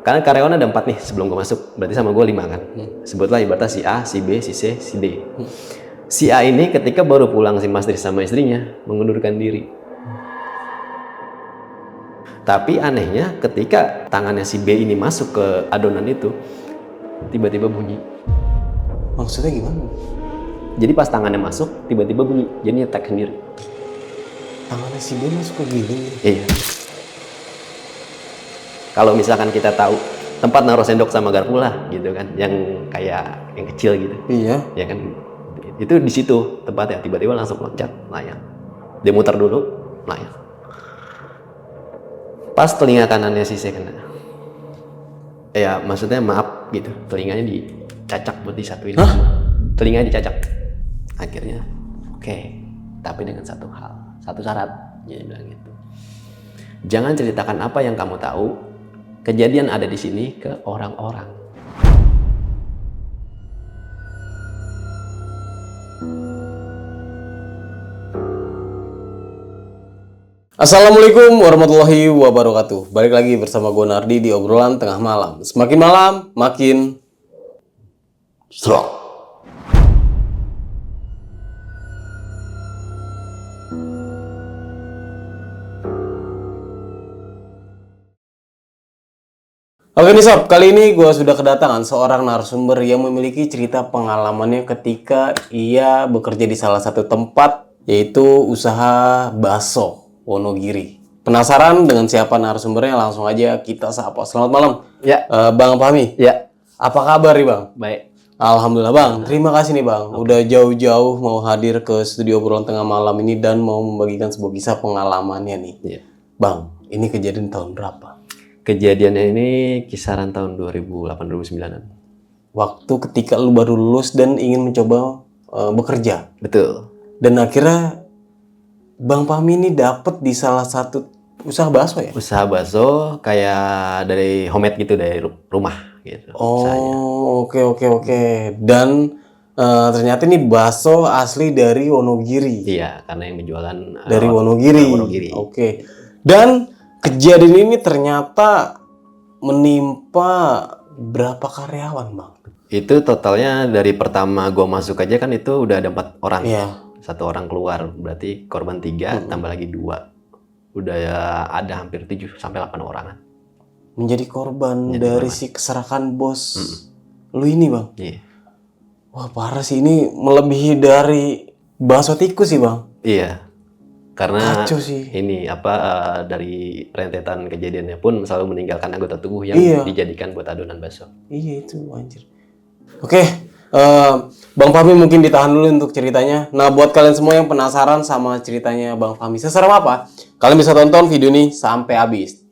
Karena karyawan ada 4 nih sebelum gue masuk, berarti sama gue 5 kan. Sebutlah ibaratnya si A, si B, si C, si D. Si A ini ketika baru pulang si Mas Tris sama istrinya mengundurkan diri. Tapi anehnya ketika tangannya si B ini masuk ke adonan itu, tiba-tiba bunyi. Maksudnya gimana? Jadi pas tangannya masuk, tiba-tiba bunyi, jadi nyetek sendiri. Tangannya si B masuk ke giling? Iya. Kalau misalkan kita tahu tempat naruh sendok sama garpu lah gitu kan, yang kayak yang kecil gitu. Iya. Ya kan, itu di situ tempatnya, tiba-tiba langsung loncat, layang. Dia muter dulu, layang. Pas telinga kanannya si C kena. Ya maksudnya maaf gitu, telinganya dicacak buat disatuin. Hah? Telinganya dicacak. Akhirnya, oke. Tapi dengan satu hal, satu syarat, dia bilang gitu. Jangan ceritakan apa yang kamu tahu, kejadian ada di sini ke orang-orang. Assalamualaikum warahmatullahi wabarakatuh. Balik lagi bersama gue Nardi di obrolan tengah malam. Semakin malam, makin strong. Oke nih sob, kali ini gue sudah kedatangan seorang narasumber yang memiliki cerita pengalamannya ketika ia bekerja di salah satu tempat, yaitu usaha bakso Wonogiri. Penasaran dengan siapa narasumbernya? Langsung aja kita sapa. Selamat malam. Ya. Bang Fahmi. Ya. Apa kabar nih Bang? Baik. Alhamdulillah Bang. Terima kasih nih Bang. Udah jauh-jauh mau hadir ke studio obrolan tengah malam ini dan mau membagikan sebuah kisah pengalamannya nih. Ya. Bang, ini kejadian tahun berapa? Kejadiannya ini kisaran tahun 2008-2009an. Waktu ketika lu baru lulus dan ingin mencoba bekerja. Betul. Dan akhirnya Bang Fahmi ini dapet di salah satu usaha bakso ya? Usaha bakso kayak dari homemade gitu, dari rumah gitu. Oh, oke. Dan ternyata ini bakso asli dari Wonogiri. Iya, karena yang menjualan Dari Wonogiri. Oke. Dan kejadian ini ternyata menimpa berapa karyawan, Bang? Itu totalnya dari pertama gue masuk aja kan itu udah ada 4 orang. Iya. 1 orang keluar, berarti korban 3, tambah lagi 2. Udah ya ada hampir 7-8 orangan. Menjadi korban dari si keserakan bos lu ini, Bang? Iya. Wah, parah sih. Ini melebihi dari bakso tikus sih, Bang. Iya. Karena Kacau sih. ini dari rentetan kejadiannya pun selalu meninggalkan anggota tubuh yang dijadikan buat adonan bakso. Iya itu anjir. Oke, Bang Fahmi mungkin ditahan dulu untuk ceritanya. Nah, buat kalian semua yang penasaran sama ceritanya Bang Fahmi seserem apa, kalian bisa tonton video ini sampai habis.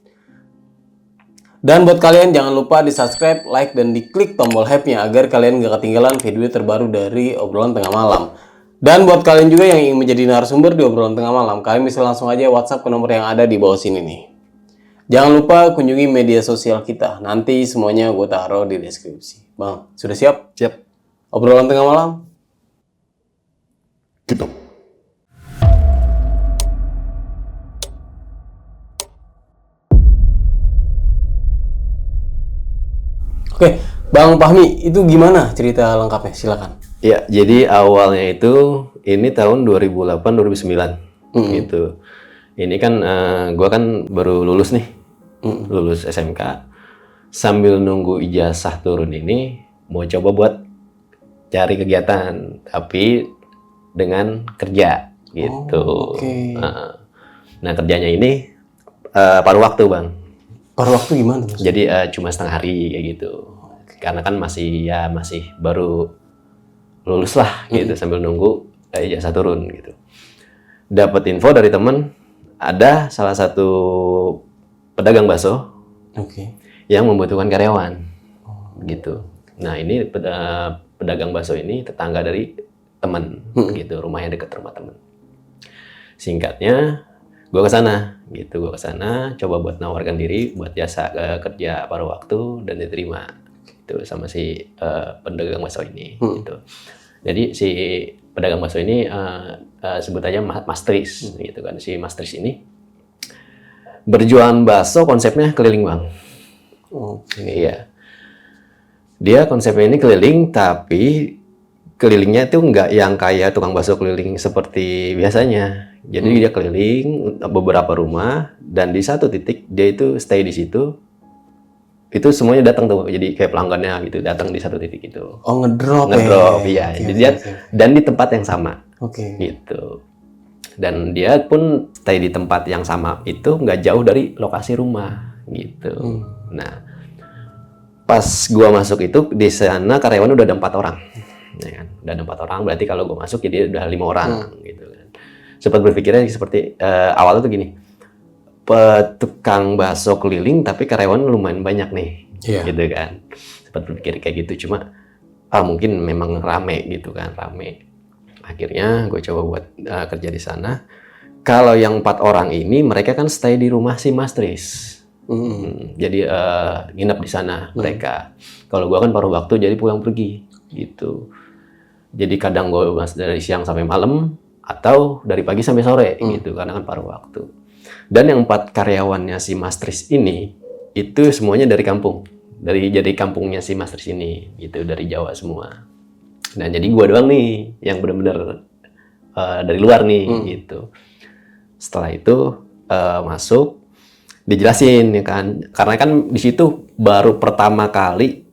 Dan buat kalian jangan lupa di subscribe, like, dan diklik tombol hype-nya agar kalian gak ketinggalan video terbaru dari obrolan tengah malam. Dan buat kalian juga yang ingin menjadi narasumber di obrolan tengah malam, kalian bisa langsung aja WhatsApp ke nomor yang ada di bawah sini nih. Jangan lupa kunjungi media sosial kita. Nanti semuanya gue taruh di deskripsi. Bang, sudah siap? Siap. Obrolan tengah malam? Gitu. Oke, Bang Fahmi, itu gimana cerita lengkapnya? Silakan. Ya, jadi awalnya itu ini tahun 2008-2009 gitu. Ini kan gue kan baru lulus nih, lulus SMK. Sambil nunggu ijazah turun ini, mau coba buat cari kegiatan, tapi dengan kerja gitu. Oke. Nah kerjanya ini paruh waktu Bang. Paruh waktu gimana? Jadi cuma setengah hari kayak gitu. Karena kan masih baru lulus lah gitu sambil nunggu ijazah turun gitu. Dapat info dari temen ada salah satu pedagang bakso yang membutuhkan karyawan gitu. Nah ini pedagang bakso ini tetangga dari temen gitu, rumahnya dekat rumah temen. Singkatnya gue kesana gitu, coba buat nawarkan diri buat jasa kerja paruh waktu dan diterima gitu sama si pedagang bakso ini gitu. Jadi si pedagang bakso ini sebut aja Mas Tris gitu kan. Si Mas Tris ini berjualan bakso konsepnya keliling Bang. Iya. Dia konsepnya ini keliling, tapi kelilingnya itu nggak yang kayak tukang bakso keliling seperti biasanya. Jadi dia keliling beberapa rumah, dan di satu titik dia itu stay di situ. Itu semuanya datang tuh, jadi kayak pelanggannya gitu, datang di satu titik itu. Oh, ngedrop Iya. Jadi dia dan di tempat yang sama. Oke. Gitu. Dan dia pun stay di tempat yang sama itu nggak jauh dari lokasi rumah gitu. Nah, pas gua masuk itu di sana karyawan udah ada 4 orang, ya kan? Udah ada 4 orang, berarti kalau gua masuk ya dia udah 5 orang gitu kan. Sempat berpikirnya seperti awalnya tuh gini, tukang bakso keliling tapi karyawan lumayan banyak nih, gitu kan. Sempat berpikir kayak gitu, cuma mungkin memang rame gitu kan, rame. Akhirnya gue coba buat kerja di sana. Kalau yang 4 orang ini mereka kan stay di rumah si Mas Tris. Jadi nginep di sana mereka. Kalau gue kan paruh waktu, jadi pulang pergi gitu. Jadi kadang gue dari siang sampai malam atau dari pagi sampai sore gitu, karena kan paruh waktu. Dan yang 4 karyawannya si Mas Tris ini itu semuanya dari kampung, jadi kampungnya si Mas Tris ini gitu, dari Jawa semua. Nah, jadi gue doang nih yang benar-benar dari luar nih gitu. Setelah itu masuk, dijelasin ya kan, karena kan di situ baru pertama kali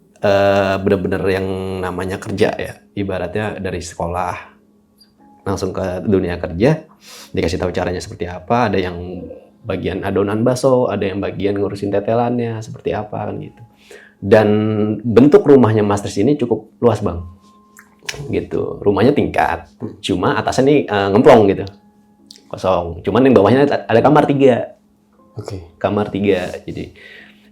benar-benar yang namanya kerja ya, ibaratnya dari sekolah langsung ke dunia kerja, dikasih tahu caranya seperti apa, ada yang bagian adonan bakso, ada yang bagian ngurusin tetelannya seperti apa kan gitu. Dan bentuk rumahnya Mas Tris ini cukup luas bang, gitu. Rumahnya tingkat, cuma atasnya nih ngemplong gitu, kosong. Cuman yang bawahnya ada kamar 3. Kamar 3.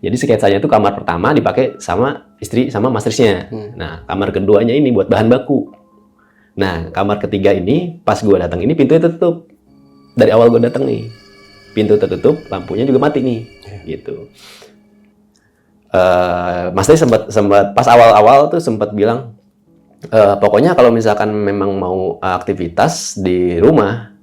Jadi sketsanya itu kamar pertama dipakai sama istri sama Mas Trisnya. Nah, kamar keduanya ini buat bahan baku. Nah, kamar ketiga ini pas gue datang ini pintunya tertutup. Dari awal gue datang nih, pintu tertutup, lampunya juga mati nih, gitu. Mas Tris sempat pas awal-awal tuh sempat bilang, pokoknya kalau misalkan memang mau aktivitas di rumah,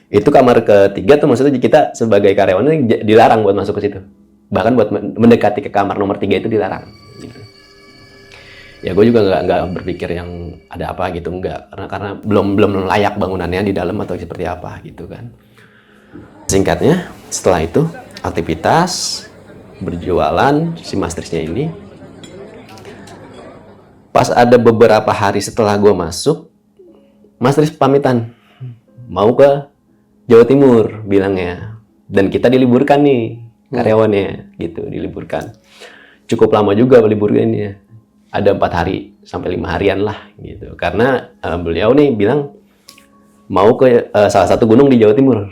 itu kamar ketiga tuh maksudnya kita sebagai karyawan dilarang buat masuk ke situ. Bahkan buat mendekati ke kamar nomor 3 itu dilarang. Gitu. Ya gue juga nggak berpikir yang ada apa gitu, nggak, karena belum layak bangunannya di dalam atau seperti apa gitu kan. Singkatnya, setelah itu aktivitas berjualan si Mas Trisnya ini. Pas ada beberapa hari setelah gue masuk, Mas Tris pamitan mau ke Jawa Timur bilangnya, dan kita diliburkan nih karyawannya gitu, diliburkan. Cukup lama juga liburnya, ada 4 hari sampai 5 harian lah gitu, karena beliau nih bilang mau ke salah satu gunung di Jawa Timur.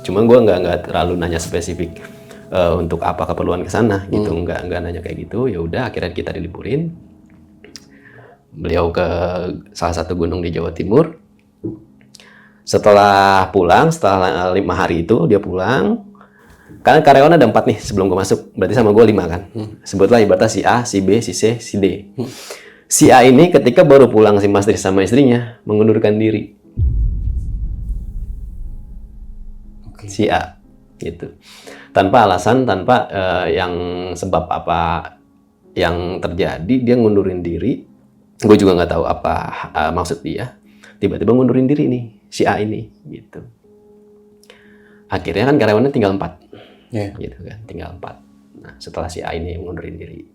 Cuma gue nggak terlalu nanya spesifik untuk apa keperluan ke sana gitu, nggak nanya kayak gitu. Ya udah, akhirnya kita diliburin. Beliau ke salah satu gunung di Jawa Timur. Setelah pulang, setelah 5 hari itu dia pulang. Karena karyawan ada 4 nih sebelum gue masuk, berarti sama gue 5 kan. Sebutlah ibaratnya si A, si B, si C, si D. Si A ini ketika baru pulang si Mas Tris sama istrinya mengundurkan diri. Si A gitu. Tanpa alasan, tanpa yang sebab apa yang terjadi, dia ngundurin diri. Gue juga nggak tahu apa maksud dia. Tiba-tiba ngundurin diri nih si A ini gitu. Akhirnya kan karyawannya tinggal 4. Gitu kan, tinggal 4. Nah, setelah si A ini ngundurin diri.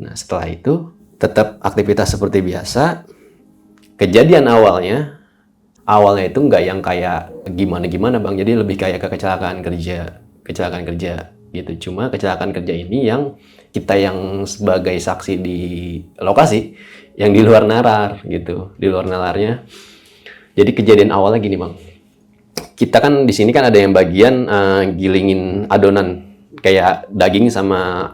Nah, setelah itu tetap aktivitas seperti biasa. Kejadian awalnya itu nggak yang kayak gimana bang, jadi lebih kayak ke kecelakaan kerja gitu. Cuma kecelakaan kerja ini yang kita yang sebagai saksi di lokasi yang di luar nalar gitu, di luar nalarnya. Jadi kejadian awalnya gini bang, kita kan di sini kan ada yang bagian gilingin adonan kayak daging sama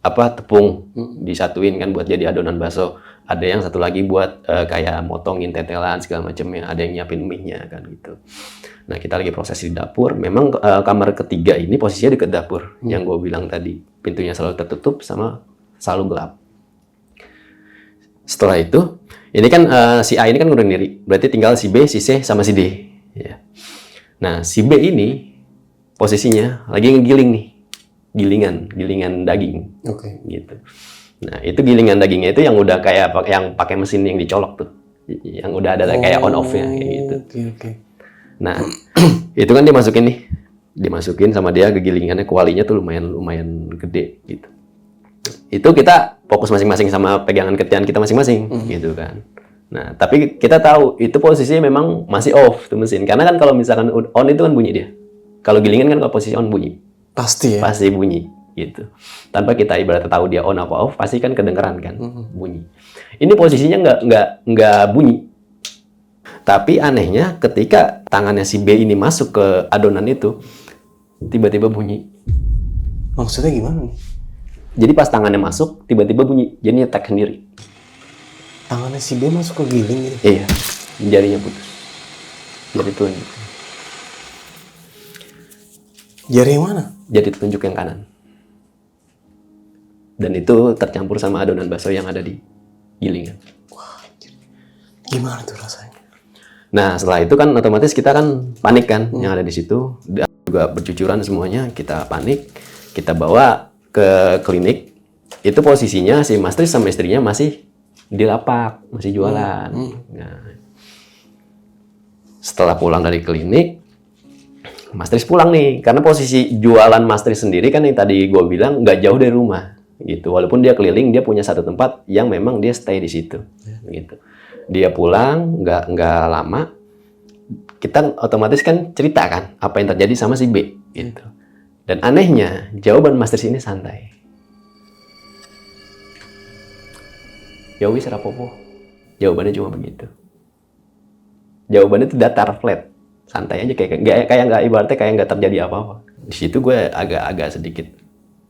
tepung disatuin kan buat jadi adonan bakso. Ada yang satu lagi buat kayak motongin tetelan segala macamnya, ada yang nyiapin mie-nya kan gitu. Nah, kita lagi proses di dapur. Memang kamar ketiga ini posisinya dekat dapur. Yang gue bilang tadi, pintunya selalu tertutup sama selalu gelap. Setelah itu, ini kan si A ini kan ngundurin diri. Berarti tinggal si B, si C, sama si D. Ya. Nah, si B ini posisinya lagi ngegiling nih, gilingan daging Oke. gitu. Nah itu gilingan dagingnya itu yang udah kayak yang pakai mesin yang dicolok tuh, yang udah ada kayak on off-nya kayak gitu. Oke. Nah itu kan dimasukin sama dia ke gilingannya, kualinya tuh lumayan gede gitu. Itu kita fokus masing-masing sama pegangan kerjaan kita masing-masing gitu kan. Nah tapi kita tahu itu posisinya memang masih off tuh mesin, karena kan kalau misalkan on itu kan bunyi dia. Kalau gilingan kan kalau posisi on bunyi, Pasti ya. pasti bunyi gitu. Tanpa kita ibaratnya tahu dia on apa off, pasti kan kedengeran kan bunyi. Ini posisinya nggak bunyi. Tapi anehnya ketika tangannya si B ini masuk ke adonan itu, tiba-tiba bunyi. Maksudnya gimana nih? Jadi pas tangannya masuk, tiba-tiba bunyi. Jadi nyetek sendiri. Tangannya si B masuk ke giling gitu. Iya, jarinya putus. Jari telunjuk. Jari yang mana? Jari telunjuk yang kanan. Dan itu tercampur sama adonan bakso yang ada di gilingan. Wah, anjir. Gimana tuh rasanya? Nah, setelah itu kan otomatis kita kan panik kan yang ada di situ. Dan juga bercucuran semuanya, kita panik. Kita bawa ke klinik. Itu posisinya si Mas Tris sama istrinya masih di lapak, masih jualan. Nah, setelah pulang dari klinik, Mas Tris pulang nih, karena posisi jualan Mas Tris sendiri kan yang tadi gue bilang nggak jauh dari rumah, gitu. Walaupun dia keliling, dia punya satu tempat yang memang dia stay di situ, gitu. Dia pulang nggak lama, kita otomatis kan cerita kan apa yang terjadi sama si B, gitu. Dan anehnya jawaban Mas Tris ini santai. Ya wis rapopo. Jawabannya cuma begitu. Jawabannya itu datar flat. Santai aja kayak nggak ibaratnya kayak nggak terjadi apa-apa. Di situ gue agak sedikit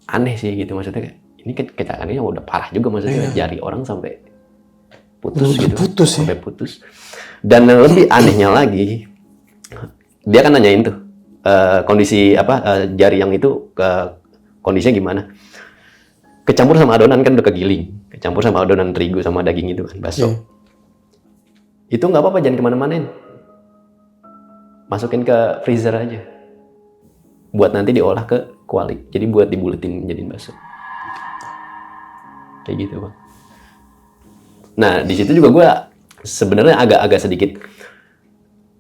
aneh sih gitu, maksudnya kayak ini kecakannya udah parah juga, maksudnya jari orang sampai putus gitu, sampai putus. Dan yang lebih anehnya lagi, dia kan nanyain tuh kondisi jari yang itu kondisinya gimana? Kecampur sama adonan kan udah kegiling, kecampur sama adonan terigu sama daging itu kan bakso. Itu nggak apa-apa, jangan kemana-manain. Masukin ke freezer aja. Buat nanti diolah ke kuali. Jadi buat dibuletin jadiin bakso. Kayak gitu, Bang. Nah, di situ juga gue sebenarnya agak sedikit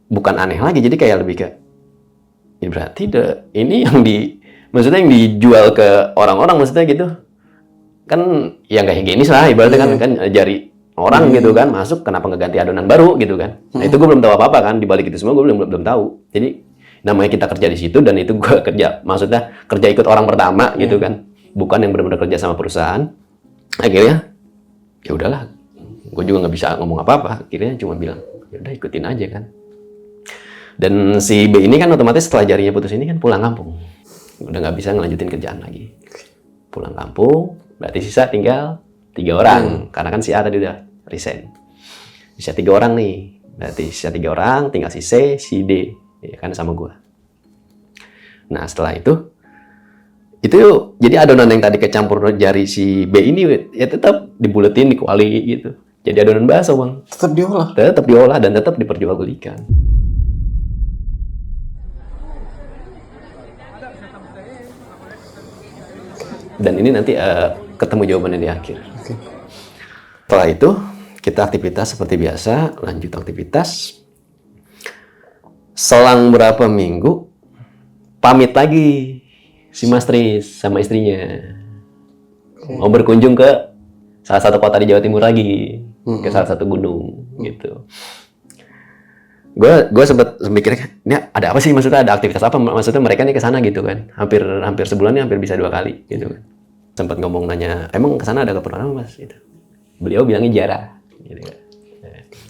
bukan aneh lagi, jadi kayak lebih kayak ya berarti ini maksudnya yang dijual ke orang-orang, maksudnya gitu. Kan ya nggak higienis lah ibaratnya kan jari orang gitu kan masuk, kenapa nggak ganti adonan baru gitu kan. Nah itu gue belum tahu apa-apa kan, di balik itu semua gue belum tahu. Jadi namanya kita kerja di situ, dan itu gue kerja, maksudnya kerja ikut orang pertama gitu kan, bukan yang benar-benar kerja sama perusahaan. Akhirnya ya udahlah, gue juga nggak bisa ngomong apa-apa, akhirnya cuma bilang ya udah ikutin aja kan. Dan si B ini kan otomatis setelah jarinya putus ini kan pulang kampung, udah nggak bisa ngelanjutin kerjaan lagi. Pulang kampung, berarti sisa tinggal 3 orang, karena kan si A tadi udah resign. Sisa 3 orang nih, berarti sisa 3 orang, tinggal si C, si D, ya kan sama gua. Nah setelah itu jadi adonan yang tadi kecampur jari si B ini ya tetap dibuletin, dikuali gitu. Jadi adonan bakso, Bang. Tetap diolah. Tetap diolah dan tetap diperjualbelikan. Dan ini nanti ketemu jawabannya di akhir. Setelah itu kita aktivitas seperti biasa, lanjut aktivitas. Selang berapa minggu pamit lagi si Mas Tris sama istrinya. Mau berkunjung ke salah satu kota di Jawa Timur lagi, ke salah satu gunung gitu. Gue sempat mikir, ini ada apa sih, maksudnya ada aktivitas apa, maksudnya mereka nih ke sana gitu kan. Hampir sebulannya hampir bisa 2 kali gitu kan. Sempat ngomong nanya, emang ke sana ada keperluan apa, Mas gitu. Beliau bilangnya ziarah gitu kan.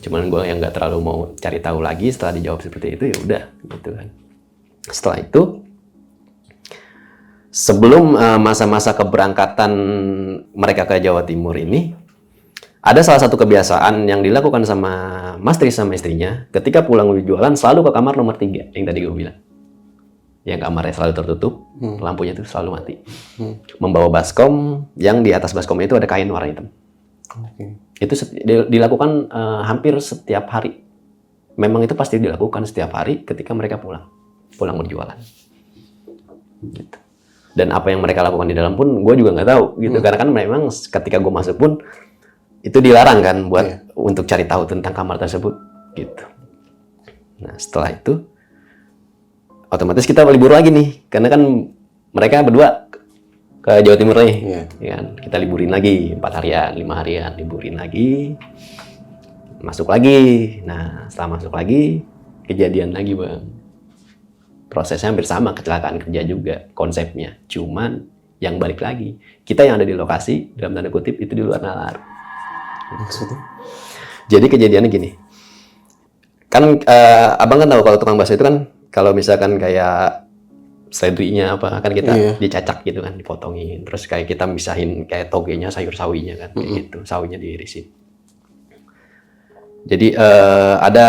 Cuman gue yang nggak terlalu mau cari tahu lagi, setelah dijawab seperti itu ya udah gitu kan. Setelah itu sebelum masa-masa keberangkatan mereka ke Jawa Timur ini, ada salah satu kebiasaan yang dilakukan sama Mas Tris sama istrinya, ketika pulang dari jualan selalu ke kamar nomor 3 yang tadi gue bilang. Yang kamarnya selalu tertutup, lampunya itu selalu mati. Membawa baskom, yang di atas baskomnya itu ada kain warna hitam. Itu dilakukan hampir setiap hari. Memang itu pasti dilakukan setiap hari ketika mereka pulang berjualan. gitu. Dan apa yang mereka lakukan di dalam pun gue juga nggak tahu gitu, karena kan memang ketika gue masuk pun itu dilarang kan buat untuk cari tahu tentang kamar tersebut gitu. Nah setelah itu otomatis kita libur lagi nih, karena kan mereka berdua ke Jawa Timur nih, ya kan? Kita liburin lagi 4 harian, 5 harian, liburin lagi, masuk lagi. Nah setelah masuk lagi kejadian lagi bang. Prosesnya hampir sama, kecelakaan kerja juga konsepnya, cuman yang balik lagi kita yang ada di lokasi dalam tanda kutip itu di luar nalar. Maksudnya? Jadi kejadiannya gini, kan abang kan tahu kalau tukang bakso itu kan kalau misalkan kayak seledrinya apa kan kita dicacak gitu kan, dipotongin, terus kayak kita misahin kayak togenya, sayur sawinya kan, kayak gitu, sawinya diirisin. Jadi ada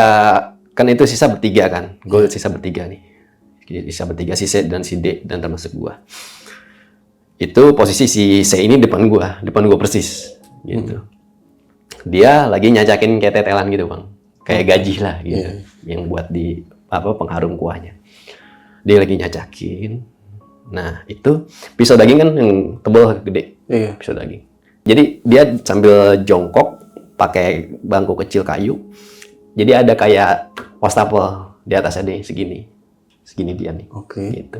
kan itu sisa bertiga kan, gue sisa bertiga nih, sisa bertiga, si C dan si D dan termasuk gua. Itu posisi si C ini depan gua persis gitu. Dia lagi nyacakin kayak tetelan gitu bang, kayak gaji lah gitu, yang buat di apa pengharum kuahnya. Dia lagi nyacakin. Nah itu pisau daging kan yang tebal gede, pisau daging. Jadi dia sambil jongkok pakai bangku kecil kayu. Jadi ada kayak wastafel di atasnya nih segini dia nih. Gitu.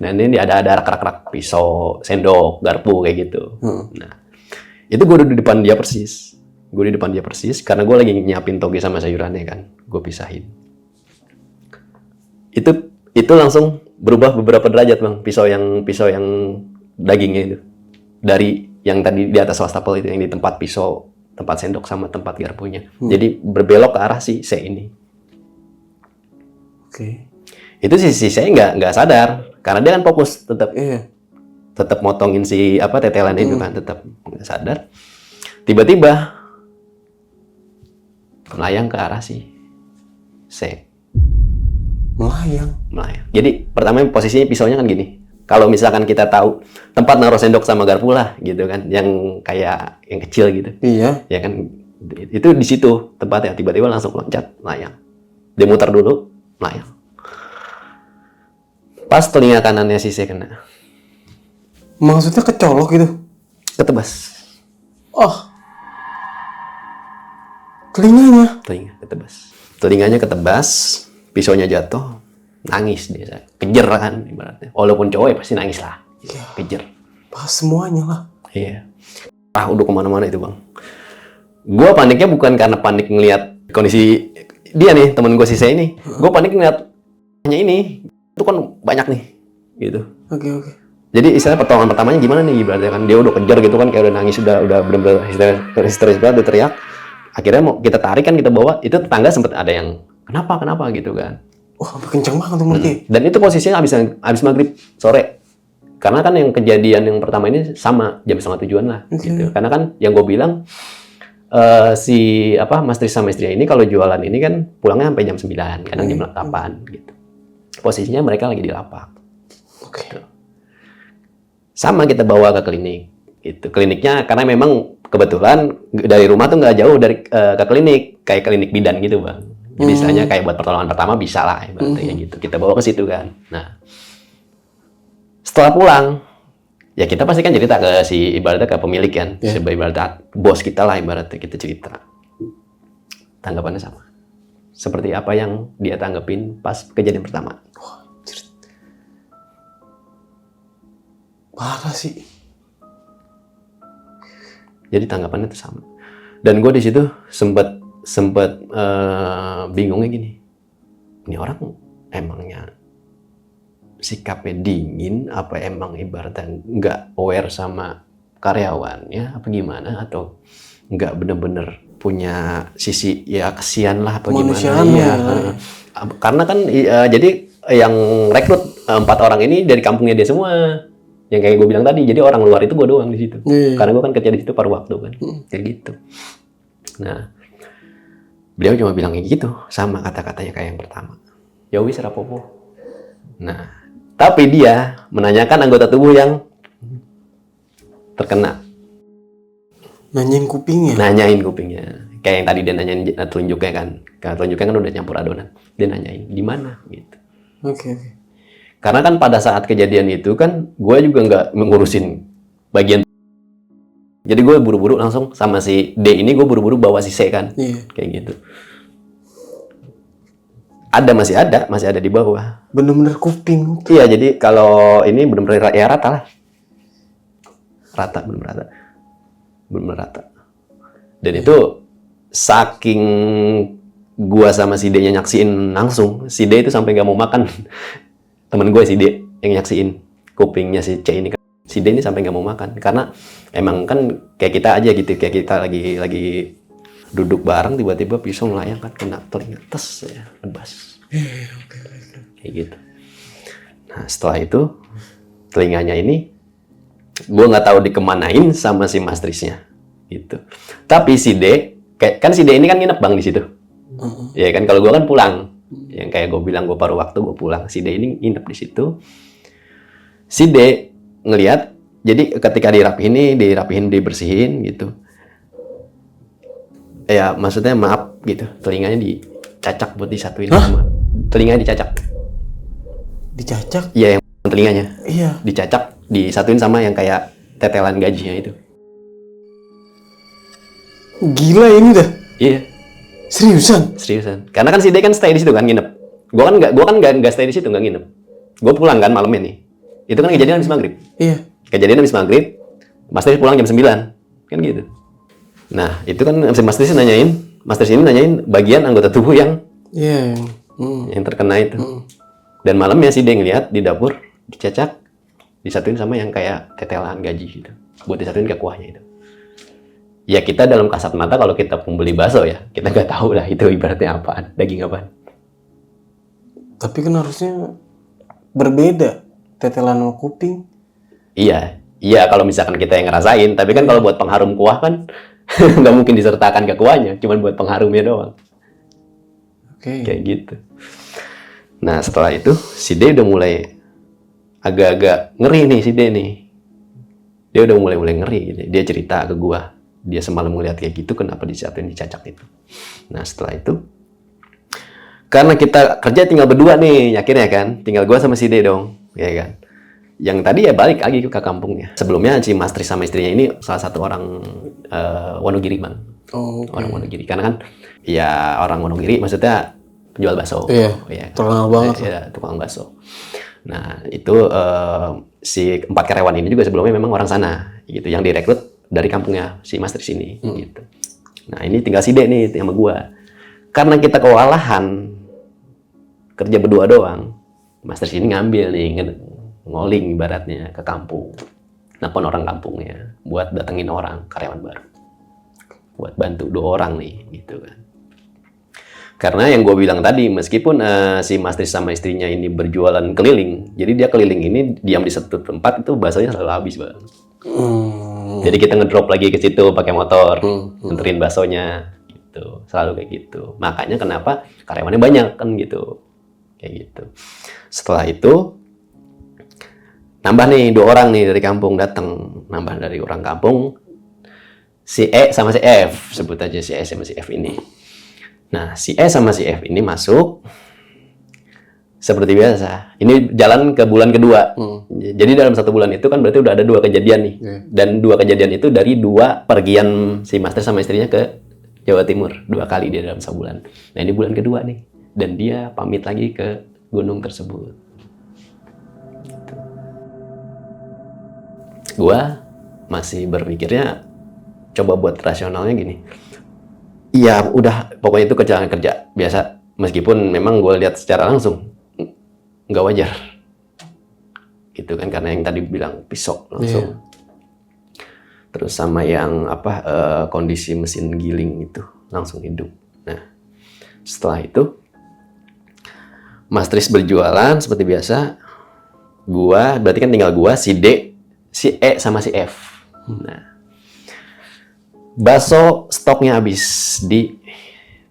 Dan ini ada rak-rak pisau, sendok, garpu kayak gitu. Nah itu gue di depan dia persis. Karena gue lagi nyiapin toge sama sayurannya kan, gue pisahin. Itu langsung berubah beberapa derajat bang, pisau yang dagingnya itu, dari yang tadi di atas wastafel itu, yang di tempat pisau, tempat sendok sama tempat garpunya. Jadi berbelok ke arah si C ini. Itu si C nggak sadar, karena dia kan fokus tetap motongin si apa tetelan itu kan, tetap nggak sadar. Tiba-tiba melayang ke arah si C. Melayang. Jadi pertama posisinya pisaunya kan gini. Kalau misalkan kita tahu tempat naruh sendok sama garpu lah gitu kan, yang kayak yang kecil gitu. Ya kan, itu di situ tempatnya. Tiba-tiba langsung loncat, melayang. Dia muter dulu, melayang. Pas telinga kanannya si C kena. Maksudnya kecolok gitu? Ketebas. Telinganya ketebas, pisaunya jatuh, nangis dia, kejer kan ibaratnya. Walaupun cowok ya pasti nangis lah, kejer. Pas semuanya lah. Iya. Udah kemana-mana itu bang. Gue paniknya bukan karena panik ngelihat kondisi dia nih, temen gue si C ini. Gue panik ngelihat hanya ini, itu kan banyak nih, gitu. Jadi istilahnya pertolongan pertamanya gimana nih, ibaratnya kan dia udah kejar gitu kan, kayak udah nangis, udah bener-bener histeris banget, udah teriak. Akhirnya mau kita tarik kan, kita bawa, itu tetangga sempet ada yang kenapa gitu kan. Kenceng banget tuh berarti. Dan itu posisinya abis maghrib sore. Karena kan yang kejadian yang pertama ini sama jam 6:30 lah gitu. Karena kan yang gue bilang si Mas Tris sama istrinya ini kalau jualan ini kan pulangnya sampai jam 9, kadang jam 8 gitu. Posisinya mereka lagi di lapak. Gitu. Sama kita bawa ke klinik. Gitu. Kliniknya karena memang kebetulan dari rumah tuh nggak jauh dari ke klinik, kayak klinik bidan gitu bang. Jadi istilahnya kayak buat pertolongan pertama bisa lah, ibaratnya gitu. Kita bawa ke situ kan. Nah, setelah pulang, ya kita pasti kan cerita ke si ibaratnya ke pemilik kan, ibaratnya bos kita lah, ibaratnya kita cerita. Tanggapannya sama, seperti apa yang dia tanggepin pas kejadian pertama. Parah sih. Jadi tanggapannya itu sama. Dan gue di situ sempet bingungnya gini, ini orang emangnya sikapnya dingin apa emang ibaratnya nggak aware sama karyawannya apa gimana, atau nggak bener-bener punya sisi ya kesian lah apa gimana ya. Karena kan jadi yang rekrut 4 orang ini dari kampungnya dia semua, yang kayak gue bilang tadi. Jadi orang luar itu gue doang di situ. Karena gue kan kerja di situ paruh waktu kan, kayak gitu. Nah, beliau cuma bilang kayak gitu, sama kata-katanya kayak yang pertama. Ya wis rapopo. Nah, tapi dia menanyakan anggota tubuh yang terkena. Nanyain kupingnya? Nanyain kupingnya. Kayak yang tadi dia nanyain telunjuknya kan. Karena telunjuknya kan udah nyampur adonan. Dia nanyain, di mana gitu. Karena kan pada saat kejadian itu kan gue juga nggak ngurusin bagian. Jadi gue buru-buru langsung sama si D ini, gue buru-buru bawa si C kan. Iya. Kayak gitu. Masih ada di bawah. Bener-bener kuping. Iya, jadi kalau ini benar-benar ya rata lah. Benar-benar rata. Dan itu saking gua sama si D-nya nyaksiin langsung, si D itu sampai nggak mau makan. Temen gue si D yang nyaksiin kupingnya si C ini kan. Si D ini sampai nggak mau makan karena emang kan kayak kita aja gitu, kayak kita lagi duduk bareng tiba-tiba pisau melayang kan kena telinga tes ya, lebas. Kayak gitu. Nah setelah itu telinganya ini gue nggak tahu dikemanain sama si mastrisnya gitu. Tapi si D kan si D ini kan nginep bang di situ. Ya kan kalau gue kan pulang. Yang kayak gue bilang gue paruh waktu gue pulang. Si D ini nginep di situ. Si D ngelihat, jadi ketika dirapihin, dibersihin gitu. Ya maksudnya maaf gitu, telinganya dicacak buat disatuin sama. Telinganya dicacak. Dicacak? Iya yang telinganya. Iya. Dicacak, disatuin sama yang kayak tetelan gajinya itu. Gila ini dah. Iya. Seriusan? Karena kan si D kan stay di situ kan nginep. Gua kan nggak stay di situ, nggak nginep. Gue pulang kan malamnya nih. Itu kan kejadian habis maghrib. Iya. Kejadian habis maghrib, Master pulang jam 9. Kan gitu. Nah, itu kan Master ini nanyain bagian anggota tubuh yang Iya. yang terkena itu. Dan malamnya si D ngeliat di dapur, dicacak, disatuin sama yang kayak tetelan gaji gitu. Buat disatuin ke kuahnya itu. Ya kita dalam kasat mata kalau kita pembeli bakso ya, kita nggak tahu lah itu ibaratnya apaan, daging apaan. Tapi kan harusnya berbeda, tetelan sama kuping. Iya kalau misalkan kita yang ngerasain, tapi kan kalau buat pengharum kuah kan nggak mungkin disertakan ke kuahnya, cuma buat pengharumnya doang. Oke. Kayak gitu. Nah setelah itu si D udah mulai agak-agak ngeri nih si D nih. Dia udah mulai ngeri gitu. Dia cerita ke gua, dia semalam ngeliat kayak gitu, kenapa disatuin dicacak itu. Nah setelah itu, karena kita kerja tinggal berdua nih, akhirnya kan, tinggal gua sama si D dong, ya kan. Yang tadi ya balik lagi ke kampungnya. Sebelumnya si Mastri sama istrinya ini salah satu orang Wonogiri bang. Oh, okay. Orang Wonogiri, karena kan ya orang Wonogiri maksudnya penjual bakso. Iya, ya, terkenal banget. Ya, tukang bakso. Nah itu si 4 karyawan ini juga sebelumnya memang orang sana, gitu, yang direkrut dari kampungnya si Mastri sini, gitu. Nah ini tinggal si D nih sama gua. Karena kita kewalahan kerja berdua doang, Mastri sini ngambil nih ngoling ibaratnya ke kampung, nelpon orang kampungnya buat datengin orang karyawan baru, buat bantu 2 orang nih, gitu kan. Karena yang gue bilang tadi, meskipun si Mastri sama istrinya ini berjualan keliling, jadi dia keliling ini diam di satu tempat itu baksonya selalu habis bang. Jadi kita ngedrop lagi ke situ pakai motor, nganterin baksonya, gitu, selalu kayak gitu. Makanya kenapa karyawannya banyak kan gitu, kayak gitu. Setelah itu nambah nih 2 orang nih dari kampung datang, nambah dari orang kampung, si E sama si F, sebut aja si E sama si F ini. Nah si E sama si F ini masuk seperti biasa. Ini jalan ke bulan kedua. Jadi dalam 1 bulan itu kan berarti udah ada 2 kejadian nih. Dan 2 kejadian itu dari 2 pergian si Master sama istrinya ke Jawa Timur. 2 kali dia dalam sebulan. Nah ini bulan kedua nih. Dan dia pamit lagi ke gunung tersebut. Gua masih berpikirnya coba buat rasionalnya gini. Iya, udah pokoknya itu kerjaan kerja biasa. Meskipun memang gue lihat secara langsung nggak wajar, gitu kan, karena yang tadi bilang pisau langsung. Terus sama yang kondisi mesin giling itu langsung hidup. Nah, setelah itu Mastris berjualan seperti biasa. Berarti kan tinggal gua, si D, si E sama si F. Nah, bakso stoknya habis di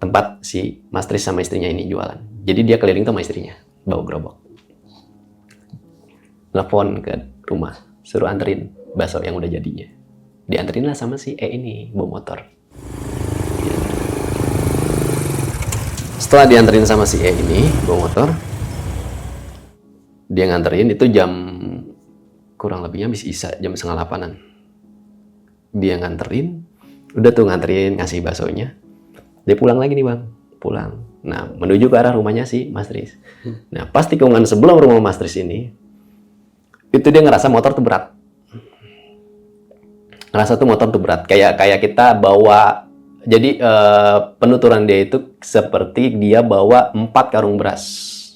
tempat si Mastris sama istrinya ini jualan. Jadi dia keliling sama istrinya, bawa gerobak. Telepon ke rumah, suruh anterin bakso yang udah jadinya. Dianterin lah sama si E ini, bawa motor. Setelah dianterin sama si E ini, bawa motor, Dia nganterin itu jam kurang lebihnya habis Isya, jam 7:30-an. Dia nganterin, udah tuh nganterin, ngasih baksonya. Dia pulang lagi nih bang, pulang. Nah, menuju ke arah rumahnya si Mas Tris. Nah, pas tikungan sebelum rumah Mas Tris ini, itu dia ngerasa motor tuh berat. Ngerasa tuh motor tuh berat. Kayak kita bawa, jadi penuturan dia itu seperti dia bawa 4 karung beras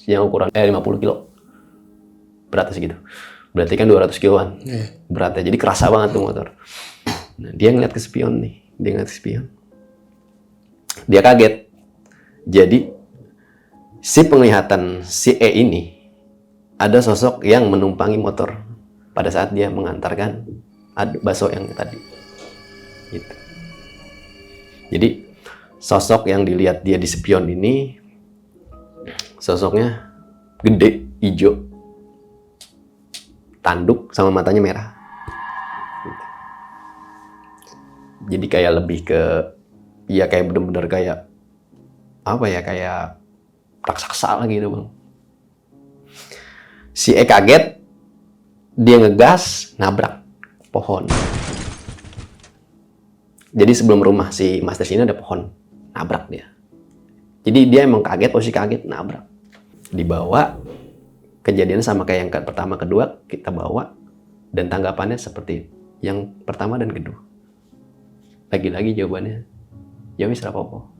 yang ukuran 50 kilo. Beratnya segitu. Berarti kan 200 kiloan. Beratnya. Jadi kerasa banget tuh motor. Nah, dia ngeliat ke spion nih. Dia ngeliat ke spion. Dia kaget. Jadi, si penglihatan si E ini, ada sosok yang menumpangi motor pada saat dia mengantarkan bakso yang tadi. Gitu. Jadi, sosok yang dilihat dia di spion ini, sosoknya gede, hijau, tanduk sama matanya merah. Jadi kayak lebih ke, ya kayak bener-bener kayak apa ya, kayak raksasa gitu bang. Si E kaget, dia ngegas, nabrak pohon. Jadi sebelum rumah si Mas Tris ini ada pohon, nabrak dia. Jadi dia emang kaget, posisi kaget, nabrak. Dibawa, kejadian sama kayak yang pertama kedua kita bawa, dan tanggapannya seperti yang pertama dan kedua. Lagi-lagi jawabannya, ya wis rapopo.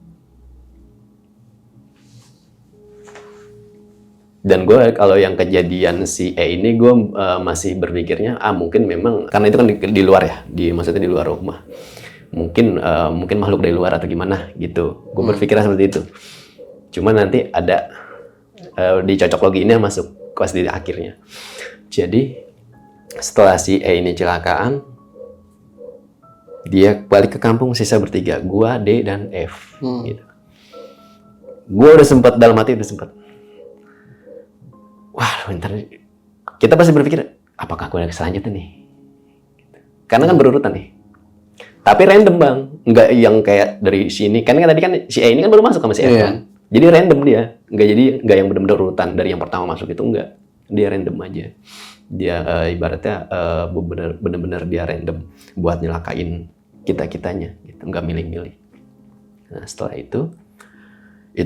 Dan gue kalau yang kejadian si E ini gue masih berpikirnya mungkin memang karena itu kan di luar ya, maksudnya di luar rumah. Mungkin makhluk dari luar atau gimana gitu. Gue berpikirnya seperti itu. Cuma nanti ada di cocok logi ini masuk kelas di akhirnya. Jadi setelah si E ini celakaan, dia balik ke kampung, sisa bertiga, gua, D, dan F. Gitu. Gua udah sempat dalam hati wah bentar, kita pasti berpikir apakah aku ada selanjutnya nih? Karena kan berurutan nih. Tapi random bang, nggak yang kayak dari sini. Kan tadi kan si E ini kan baru masuk sama si F kan. Jadi random dia, nggak yang benar-benar urutan dari yang pertama masuk itu enggak. Dia random aja. Dia ibaratnya benar-benar dia random buat nyelakain kitanya, gitu. Nggak milih-milih. Nah setelah itu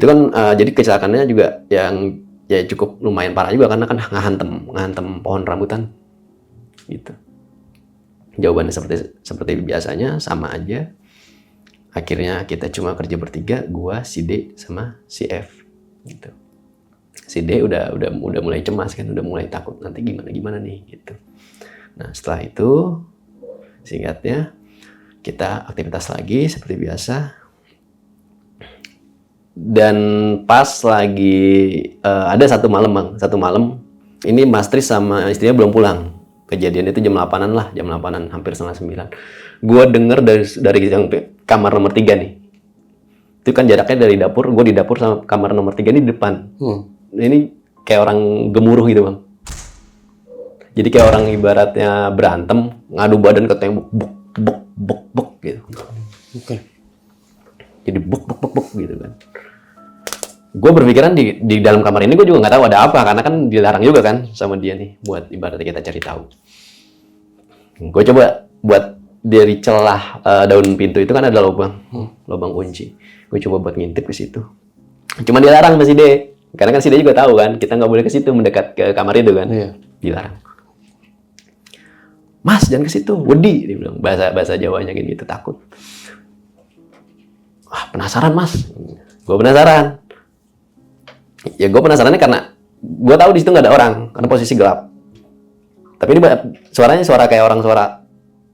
kan jadi kecelakaannya juga yang ya cukup lumayan parah juga karena kan ngahantem pohon rambutan, gitu. Jawabannya seperti biasanya sama aja. Akhirnya kita cuma kerja bertiga, gua, si D, sama si F, gitu. Si D udah mulai cemas kan, udah mulai takut nanti gimana nih, gitu. Nah setelah itu singkatnya kita aktivitas lagi seperti biasa. Dan pas lagi ada satu malam ini Mas Tris sama istrinya belum pulang. Kejadian itu jam 8-an lah, jam 8-an, hampir setengah 9. Gue denger dari yang kamar nomor 3 nih. Itu kan jaraknya dari dapur, gue di dapur sama kamar nomor 3 ini di depan. Ini kayak orang gemuruh gitu bang. Jadi kayak orang ibaratnya berantem, ngadu badan ke tembok, buk gitu. Jadi buk gitu kan. Gue berpikiran di dalam kamar ini gue juga nggak tahu ada apa karena kan dilarang juga kan sama dia nih buat ibaratnya kita cari tahu. Gue coba buat dari celah daun pintu itu kan ada lubang kunci. Gue coba buat ngintip ke situ. Cuma dilarang sama si D. Karena kan si D juga tahu kan kita nggak boleh ke situ mendekat ke kamar itu kan. Dilarang. Mas jangan ke situ, wedi dia bilang bahasa Jawanya gitu takut. Penasaran mas, gue penasaran. Ya gue penasarannya karena gue tahu di situ nggak ada orang karena posisi gelap. Tapi ini suaranya suara kayak orang suara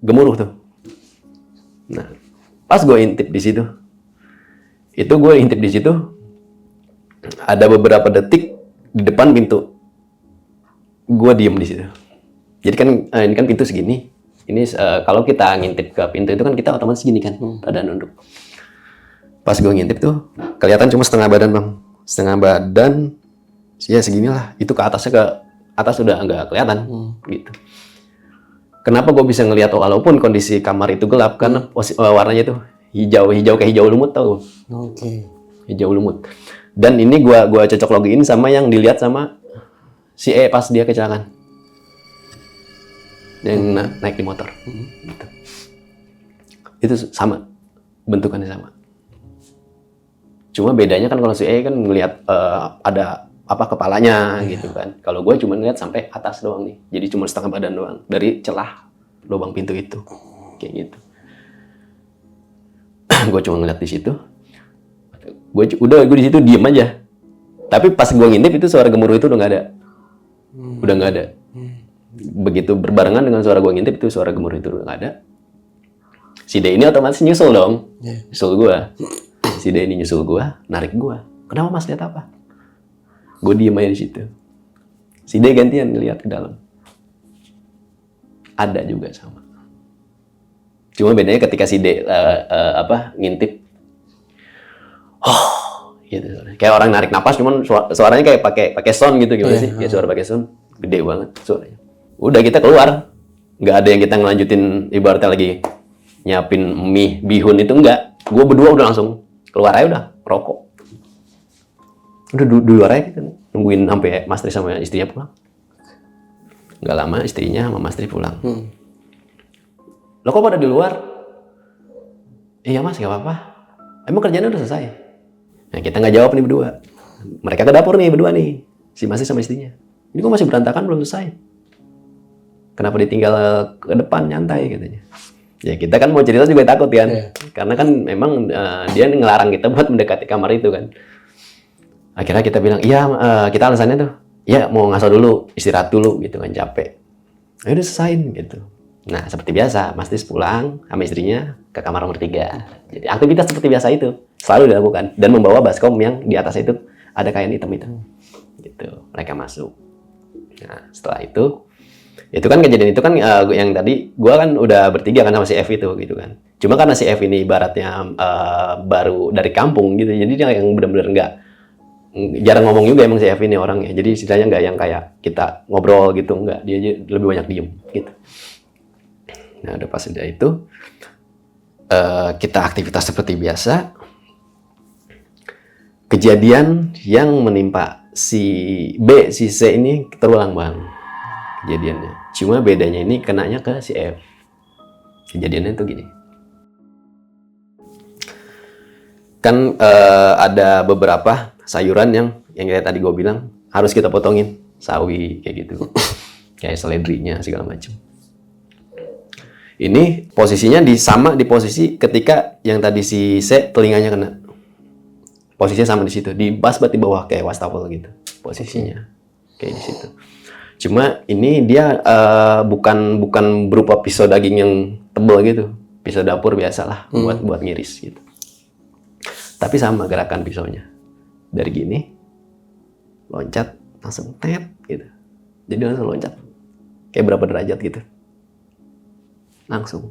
gemuruh tuh. Nah, pas gue intip di situ, ada beberapa detik di depan pintu, gue diem di situ. Jadi kan ini kan pintu segini. Ini kalau kita ngintip ke pintu itu kan kita otomatis gini kan, pada nunduk. Pas gue ngintip tuh kelihatan cuma setengah badan bang. Setengah badan ya seginilah, itu ke atas udah nggak kelihatan gitu. Kenapa gue bisa ngelihat walaupun kondisi kamar itu gelap karena warnanya tuh hijau kayak hijau lumut tau. Hijau lumut. Dan ini gue cocok login sama yang dilihat sama si E pas dia kecelakaan. Yang naik di motor. Gitu. Itu sama. Bentukannya sama. Cuma bedanya kan kalau si E kan ngelihat ada apa kepalanya gitu kan. Kalau gue cuma ngeliat sampai atas doang nih. Jadi cuma setengah badan doang dari celah lubang pintu itu. Kayak gitu. Gue cuma ngeliat di situ. Gue di situ diem aja. Tapi pas gue ngintip itu suara gemuruh itu udah nggak ada. Udah nggak ada. Begitu berbarengan dengan suara gue ngintip itu suara gemuruh itu udah nggak ada. Si D ini otomatis nyusul dong. Nyusul gue. Si D ini nyusul gue, narik gue. Kenapa mas, lihat apa? Gue diem aja di situ. Si D gantian ngeliat ke dalam. Ada juga sama. Cuma bedanya ketika si D ngintip, gitu. Kayak orang narik napas, cuman suaranya kayak pakai sound gitu gimana sih? Kayak suara pakai sound, gede banget suaranya. Udah kita keluar, nggak ada yang kita ngelanjutin ibaratnya lagi nyiapin mie bihun itu enggak. Gue berdua udah langsung keluar aja udah rokok. Udah di luar aja kita nungguin sampai Mas Tri sama istrinya pulang. Nggak lama istrinya sama Mas Tri pulang. Lo kok pada di luar? Iya mas, nggak apa-apa. Emang kerjanya udah selesai? Nah kita nggak jawab nih berdua. Mereka ke dapur nih berdua nih, si Mas Tri sama istrinya. Ini kok masih berantakan belum selesai? Kenapa ditinggal ke depan nyantai katanya? Ya kita kan mau cerita juga takut kan, karena kan memang dia ngelarang kita buat mendekati kamar itu kan. Akhirnya kita bilang, iya kita alasannya tuh, ya mau ngaso dulu, istirahat dulu gitu kan, capek. Ayo udah selesain gitu. Nah seperti biasa, Mas Tis pulang sama istrinya ke kamar nomor 3. Jadi aktivitas seperti biasa itu selalu dilakukan dan membawa baskom yang di atas itu ada kain hitam-hitam. Gitu, mereka masuk. Nah setelah itu kan kejadian itu kan yang tadi gue kan udah bertiga kan sama si F itu gitu kan. Cuma karena si F ini ibaratnya baru dari kampung gitu, jadi dia yang benar-benar jarang ngomong juga emang si F ini orangnya. Jadi istilahnya nggak yang kayak kita ngobrol gitu, nggak, dia lebih banyak diem gitu. Nah udah pas udah itu kita aktivitas seperti biasa. Kejadian yang menimpa si B, si C ini terulang bang kejadiannya. Cuma bedanya ini kenanya ke si F. Kejadiannya tuh gini. Kan ada beberapa sayuran yang kayak tadi gue bilang harus kita potongin, sawi kayak gitu. Kayak seledrinya segala macam. Ini posisinya sama di posisi ketika yang tadi si C telinganya kena. Posisinya sama di situ, di basbat di bawah kayak wastafel gitu. Posisinya kayak di situ. Cuma ini dia bukan berupa pisau daging yang tebal gitu, pisau dapur biasalah buat ngiris gitu. Tapi sama gerakan pisaunya, dari gini loncat langsung tet gitu. Jadi langsung loncat kayak berapa derajat gitu, langsung.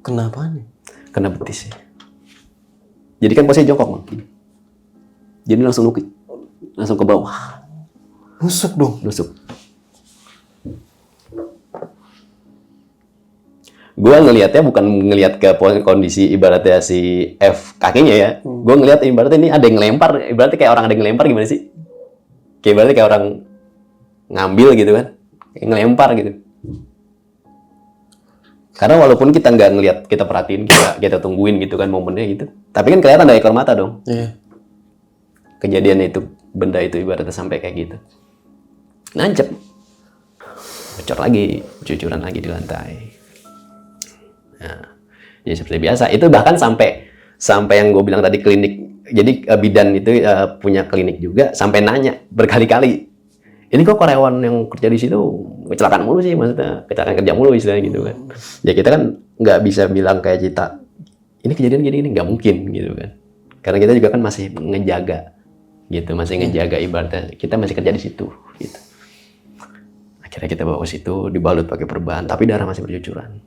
Kenapa nih? Kena betis ya. Jadi kan posisi jongkok bang. Jadi langsung nukik, langsung ke bawah. Nusuk dong. Nusuk. Gue ngelihatnya bukan ngelihat ke kondisi ibaratnya si F kakinya ya. Gue ngelihat ibaratnya ini ada yang ngelempar. Ibaratnya kayak orang ada yang ngelempar gimana sih? Kayak ibaratnya kayak orang ngambil gitu kan. Kayak ngelempar gitu. Karena walaupun kita nggak ngelihat, kita perhatiin, kita tungguin gitu kan momennya gitu. Tapi kan kelihatan dari ekor mata dong. Iya. Kejadiannya itu, benda itu ibaratnya sampai kayak gitu. Nancep. Bocor lagi, cucuran lagi di lantai. Nah, ya seperti biasa. Itu bahkan sampai yang gue bilang tadi klinik. Jadi bidan itu punya klinik juga, sampai nanya berkali-kali. Ini kok karyawan yang kerja di situ kecelakaan mulu sih, maksudnya kecelakaan kerja mulu istilahnya gitu kan. Ya kita kan nggak bisa bilang kayak Cita, ini kejadian gini nggak mungkin gitu kan. Karena kita juga kan masih ngejaga gitu, masih ngejaga ibaratnya kita masih kerja di situ gitu. Akhirnya kita bawa ke situ, dibalut pakai perban, tapi darah masih bercucuran.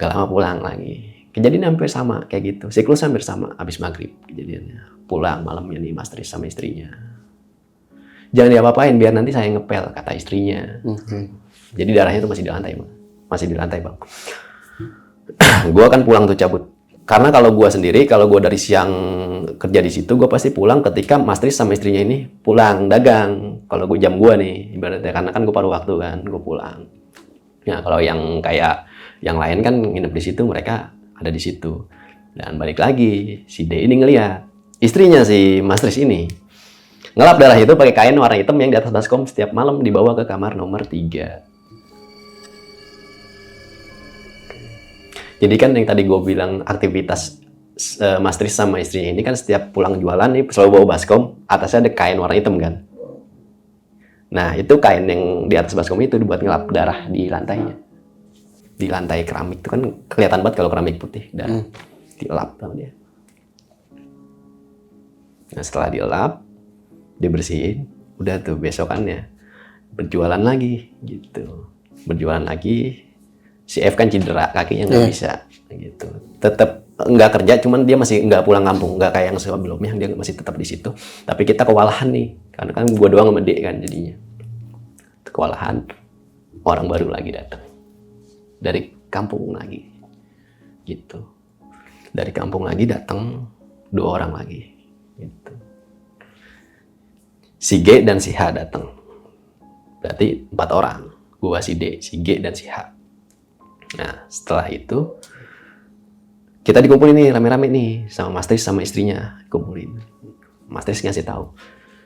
Gak lama pulang lagi. Kejadian hampir sama kayak gitu, siklus hampir sama, habis maghrib kejadiannya. Pulang malamnya nih Mas Tri sama istrinya. Jangan diapa-apain biar nanti saya ngepel, kata istrinya. Jadi darahnya tuh masih di lantai bang, masih di lantai bang. Gua kan pulang tuh cabut Karena kalau gue sendiri, kalau gue dari siang kerja di situ, gue pasti pulang ketika Mas Tris sama istrinya ini pulang dagang. Kalau gue jam gue nih, ibaratnya karena kan gue paruh waktu kan, gue pulang. Nah kalau yang kayak yang lain kan nginep di situ, mereka ada di situ. Dan balik lagi, si D ini ngeliat istrinya si Mas Tris ini ngelap darah itu pakai kain warna hitam yang di atas baskom setiap malam dibawa ke kamar nomor 3. Jadi kan yang tadi gue bilang aktivitas Mas Tris sama istrinya ini kan setiap pulang jualan nih selalu bawa baskom, atasnya ada kain warna hitam kan. Nah itu kain yang di atas baskom itu dibuat ngelap darah di lantainya. Di lantai keramik itu kan kelihatan banget kalau keramik putih dan dilap sama dia. Nah setelah dilap, dibersihin, udah tuh besokannya berjualan lagi gitu. Berjualan lagi. Si F kan cedera, kakinya nggak bisa gitu. Tetap nggak kerja, cuman dia masih nggak pulang kampung, nggak kayak yang sebelumnya, dia masih tetap di situ. Tapi kita kewalahan nih, karena kan gua doang sama Dek kan jadinya. Kewalahan, orang baru lagi datang dari kampung lagi, gitu. Dari kampung lagi datang 2 orang lagi, gitu. Si G dan si H datang, berarti 4 orang. Gua, si D, si G dan si H. Nah setelah itu kita dikumpulin nih rame-rame nih sama Mas Tris sama istrinya, kumpulin. Mas Tris ngasih tahu,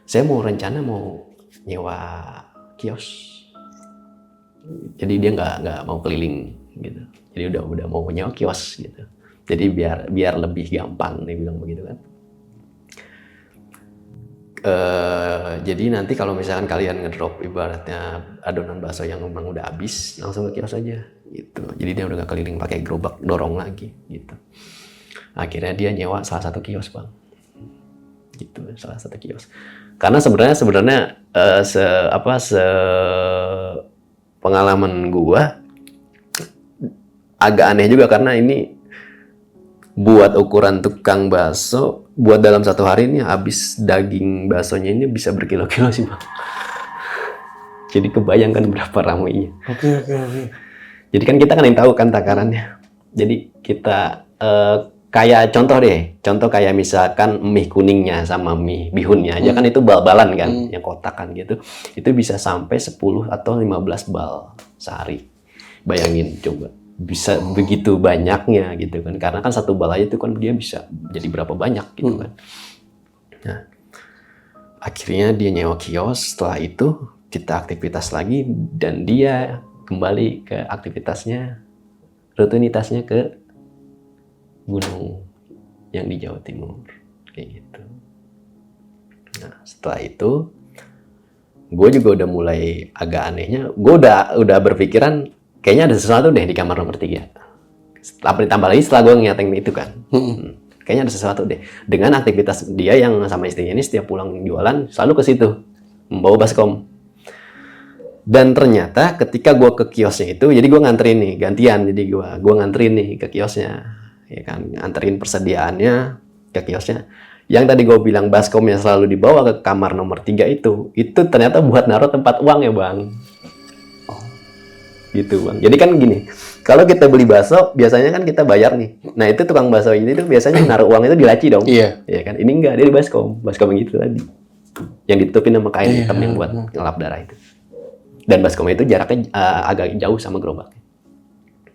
saya mau rencana mau nyewa kios. Jadi dia nggak mau keliling gitu. Jadi udah mau nyewa kios gitu. Jadi biar lebih gampang, dia bilang begitu kan. Jadi nanti kalau misalkan kalian ngedrop ibaratnya adonan bakso yang memang udah habis, langsung ke kios aja gitu. Jadi dia udah gak keliling pakai gerobak dorong lagi gitu. Akhirnya dia nyewa salah satu kios, Bang. Gitu, salah satu kios. Karena sebenarnya pengalaman gua agak aneh juga karena ini buat ukuran tukang bakso, buat dalam 1 hari ini habis daging baksonya ini bisa berkilo-kilo sih, Bang. Jadi kebayangkan berapa ramainya. Oke. Jadi kan kita kan yang tahu kan takarannya. Jadi kita kayak contoh kayak misalkan mie kuningnya sama mie bihunnya aja kan itu bal-balan kan, yang kotak kan gitu. Itu bisa sampai 10 atau 15 bal sehari. Bayangin coba. Bisa begitu banyaknya gitu kan. Karena kan 1 bal aja itu kan dia bisa jadi berapa banyak gitu kan. Nah, akhirnya dia nyewa kios, setelah itu kita aktivitas lagi dan dia kembali ke aktivitasnya, rutinitasnya ke gunung yang di Jawa Timur kayak gitu. Nah setelah itu gue juga udah mulai agak anehnya, gue udah berpikiran kayaknya ada sesuatu deh di kamar nomor 3. Ditambah lagi setelah gue ngingetin itu kan, kayaknya ada sesuatu deh dengan aktivitas dia yang sama istrinya ini setiap pulang jualan selalu ke situ membawa baskom. Dan ternyata ketika gue ke kiosnya itu, jadi gue nganterin nih, gantian. Jadi gue nganterin nih ke kiosnya, ya kan, nganterin persediaannya ke kiosnya. Yang tadi gue bilang baskomnya selalu dibawa ke kamar nomor 3 itu ternyata buat naruh tempat uang ya, Bang. Gitu, Bang. Jadi kan gini, kalau kita beli bakso, biasanya kan kita bayar nih. Nah itu tukang bakso ini tuh biasanya naruh uang itu di laci dong. Iya. Ya kan, ini enggak, dia di baskom yang gitu tadi. Yang ditutupin sama kain hitam yang buat ngelap darah itu. Dan baskom itu jaraknya agak jauh sama gerobaknya.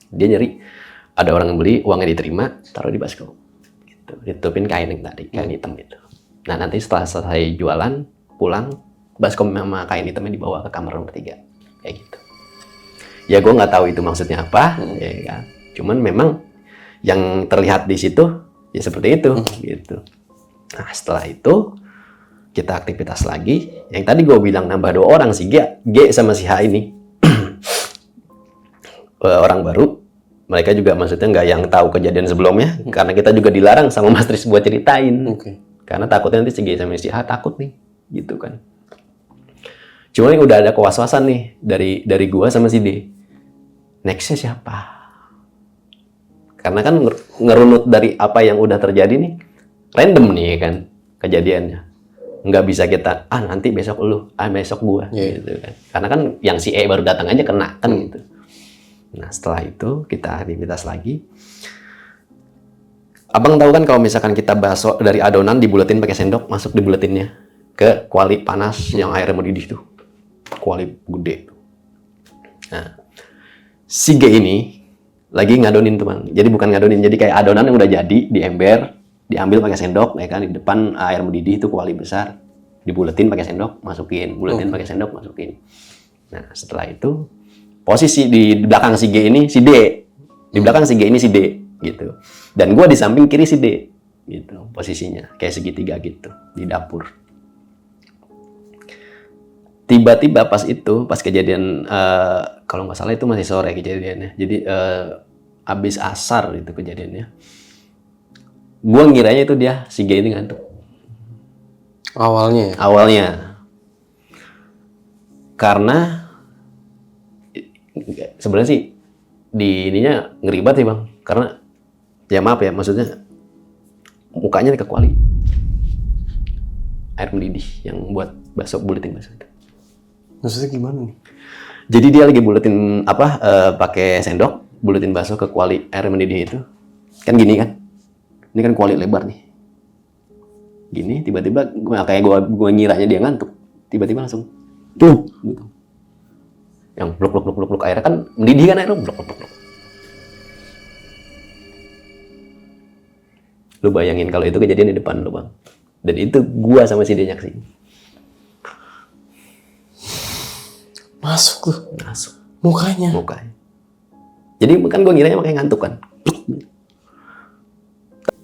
Dia nyari, ada orang yang beli, uangnya diterima, taruh di baskom. Gitu. Ditutupin kain yang tadi, kain hitam itu. Nah nanti setelah selesai jualan, pulang, baskom sama kain hitamnya dibawa ke kamar nomor 3. Kayak gitu. Ya gue nggak tahu itu maksudnya apa, ya kan. Cuman memang yang terlihat di situ, ya seperti itu. Gitu. Nah setelah itu, kita aktivitas lagi. Yang tadi gue bilang nambah 2 orang, si G sama si H ini orang baru. Mereka juga maksudnya nggak yang tahu kejadian sebelumnya, karena kita juga dilarang sama Mas Tris buat ceritain. Karena takutnya nanti si G sama si H takut nih, gitu kan. Cuma ini udah ada kewas-wasan nih dari gue sama si D. Nextnya siapa? Karena kan ngerunut dari apa yang udah terjadi nih, random nih kan kejadiannya. Nggak bisa kita, nanti besok lu, besok gua, gitu kan. Karena kan yang si E baru datang aja kena, kan gitu. Nah, setelah itu kita aktivitas lagi. Abang tahu kan kalau misalkan kita bakso dari adonan dibuletin pakai sendok, masuk dibuletinnya ke kuali panas yang airnya mendidih tuh. Kuali gede. Nah, si G ini lagi ngadonin tuh bang. Jadi bukan ngadonin, jadi kayak adonan yang udah jadi di ember, diambil pakai sendok, ya kan di depan air mendidih itu kuali besar, dibuletin pakai sendok, masukin, buletin pakai sendok, masukin. Nah setelah itu posisi di belakang si G ini si D, di belakang si G ini si D gitu. Dan gua di samping kiri si D gitu posisinya kayak segitiga gitu di dapur. Tiba-tiba pas kejadian kalau nggak salah itu masih sore kejadiannya. Jadi abis asar itu kejadiannya. Gua ngiranya itu dia si G ini ngantuk. Awalnya ya? Awalnya. Karena sebenarnya sih di ininya ngeri banget sih bang. Karena ya maaf ya, maksudnya mukanya ke kuali. Air mendidih yang buat bakso, buletin bakso itu. Maksudnya gimana nih? Jadi dia lagi buletin pakai sendok, buletin bakso ke kuali air mendidih itu. Kan gini kan? Ini kan kuali lebar nih. Gini tiba-tiba kayak gua ngiranya dia ngantuk. Tiba-tiba langsung pluk gitu. Yang blok airnya kan mendidih kan airnya blok. Lu bayangin kalau itu kejadian di depan lu bang. Dan itu gua sama si dia nyaksiin. Masuk tuh. Masuk. Mukanya. Jadi kan gua ngiranya makanya ngantuk kan.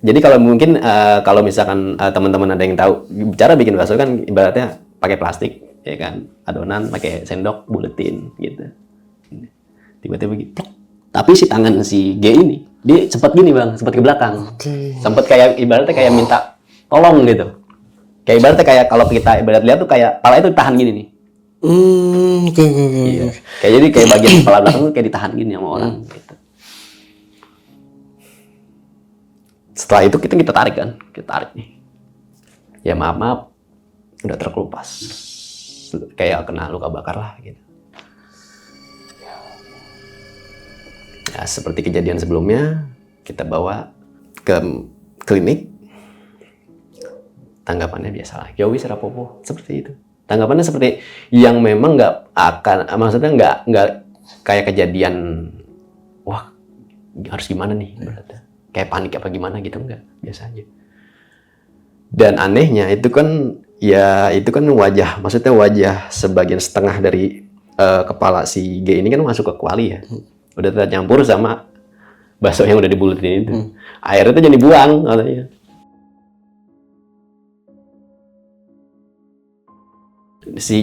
Jadi kalau mungkin kalau misalkan teman-teman ada yang tahu cara bikin bakso kan ibaratnya pakai plastik ya kan, adonan pakai sendok buletin gitu. Tiba-tiba gitu. Tapi si tangan si G ini dia sempat gini bang, sempat ke belakang. Sempat kayak ibaratnya kayak minta tolong gitu. Kayak ibaratnya kayak kalau kita ibarat lihat tuh kayak kepala itu ditahan gini nih. Oke. Iya. Kayak jadi kayak bagian kepala belakang tuh kayak ditahan gini sama orang gitu. Setelah itu kita tarik kan, kita tarik nih. Ya maaf, udah terkelupas. Kayak kena luka bakar lah gitu. Ya seperti kejadian sebelumnya, kita bawa ke klinik. Tanggapannya biasa lah, ya wis rapopo, seperti itu. Tanggapannya seperti yang memang nggak akan, maksudnya nggak kayak kejadian, wah harus gimana nih berarti. Kayak panik apa gimana gitu, enggak, biasa aja. Dan anehnya itu kan wajah, maksudnya wajah sebagian setengah dari kepala si G ini kan masuk ke kuali ya, udah tercampur sama bakso yang udah dibuletin itu. Airnya itu jadi buang katanya. Si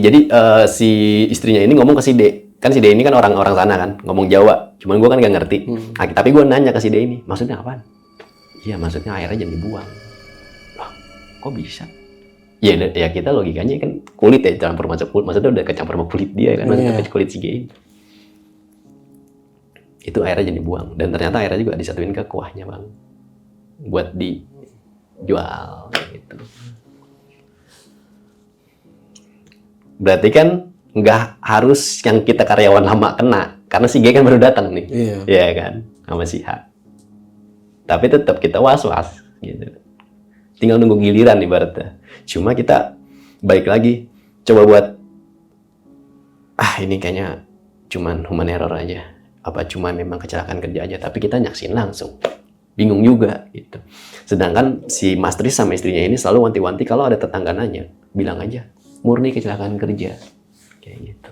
istrinya ini ngomong ke si D, kan si D ini kan orang sana kan, ngomong Jawa, cuman gue kan gak ngerti. Tapi gue nanya ke si D ini, maksudnya apaan? Iya maksudnya airnya jangan dibuang. Loh, kok bisa? Ya kita logikanya kan kulit ya, campur masuk kulit, maksudnya udah kecampur sama kulit dia kan, maksudnya kulit si G ini. Itu airnya jangan dibuang, dan ternyata airnya juga disatuin ke kuahnya bang, buat dijual gitu. Berarti kan nggak harus yang kita karyawan lama kena, karena si G kan baru datang nih, iya kan, sama si H. Tapi tetap kita was-was, gitu. Tinggal nunggu giliran ibaratnya. Cuma kita balik lagi, coba buat, ini kayaknya cuman human error aja, apa cuma memang kecelakaan kerja aja. Tapi kita nyaksin langsung, bingung juga, gitu. Sedangkan si Mas Tris sama istrinya ini selalu wanti-wanti kalau ada tetangga nanya, bilang aja, murni kecelakaan kerja, kayak gitu.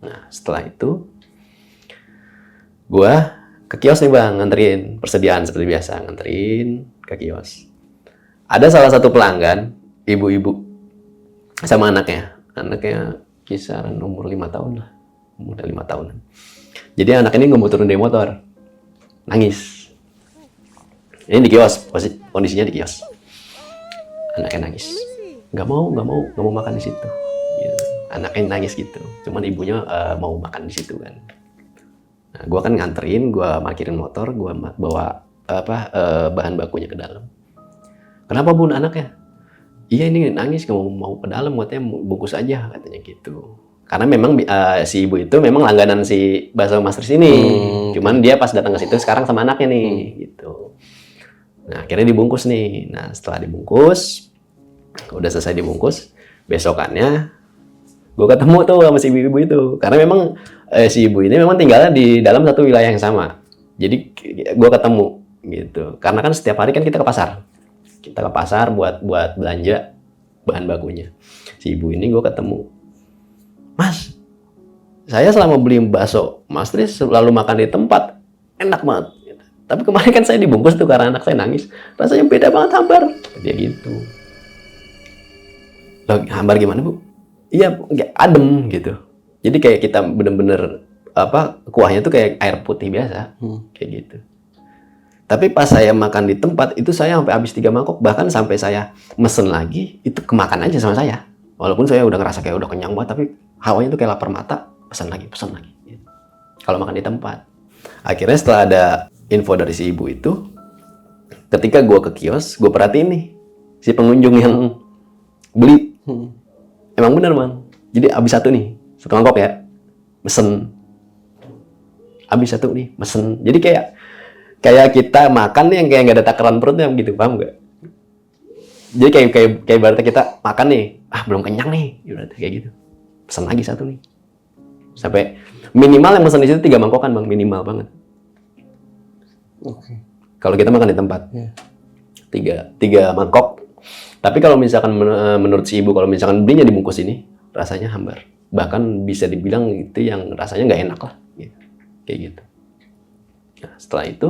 Nah setelah itu gue ke kios nih bang, nganterin persediaan seperti biasa, nganterin ke kios. Ada salah satu pelanggan, ibu-ibu sama anaknya kisaran umur 5 tahun lah, udah 5 tahunan. Jadi anak ini nggak mau turun dari motor, nangis. Ini di kios, kondisinya di kios, anaknya nangis. Nggak mau makan di situ. Gitu. Anaknya nangis gitu. Cuman ibunya mau makan di situ kan. Nah, gue kan nganterin, gue parkirin motor, gue bawa bahan bakunya ke dalam. Kenapa bun anaknya? Iya ini nangis, nggak mau ke dalam, katanya bungkus aja katanya gitu. Karena memang si ibu itu memang langganan si bakso Mas Tris ini. Cuman dia pas datang ke situ sekarang sama anaknya nih gitu. Nah, akhirnya dibungkus nih. Nah, setelah dibungkus, udah selesai dibungkus, besokannya gue ketemu tuh sama si ibu itu. Karena memang si ibu ini memang tinggalnya di dalam satu wilayah yang sama. Jadi gue ketemu gitu. Karena kan setiap hari kan kita ke pasar. Kita ke pasar buat belanja bahan bakunya. Si ibu ini gue ketemu. Mas, saya selama beli bakso, Mas Tris selalu makan di tempat. Enak banget. Tapi kemarin kan saya dibungkus tuh karena anak saya nangis. Rasanya beda banget hambar. Dia gitu. Loh, hambar gimana, Bu? Iya, adem gitu. Jadi kayak kita bener-bener kuahnya tuh kayak air putih biasa. Kayak gitu. Tapi pas saya makan di tempat, itu saya sampai habis 3 mangkok. Bahkan sampai saya mesen lagi, itu kemakan aja sama saya. Walaupun saya udah ngerasa kayak udah kenyang banget, tapi hawanya tuh kayak lapar mata. Pesan lagi. Gitu. Kalau makan di tempat. Akhirnya setelah ada info dari si ibu itu, ketika gue ke kios, gue perhatiin nih, si pengunjung yang beli. Emang bener, Bang. Jadi habis 1 nih, 1 mangkok ya, mesen. Habis 1 nih, mesen. Jadi kayak kita makan nih yang kayak nggak ada takaran perutnya gitu, paham nggak? Jadi kayak berarti kita makan nih, belum kenyang nih, berarti kayak gitu. Pesen lagi 1 nih. Sampai minimal yang pesen di situ 3 mangkokan, Bang, minimal banget. Oke. Kalau kita makan di tempat. Yeah. 3 mangkok. Tapi kalau misalkan menurut si ibu, kalau misalkan belinya dibungkus ini, rasanya hambar. Bahkan bisa dibilang itu yang rasanya nggak enak lah. Gitu. Kayak gitu. Nah, setelah itu,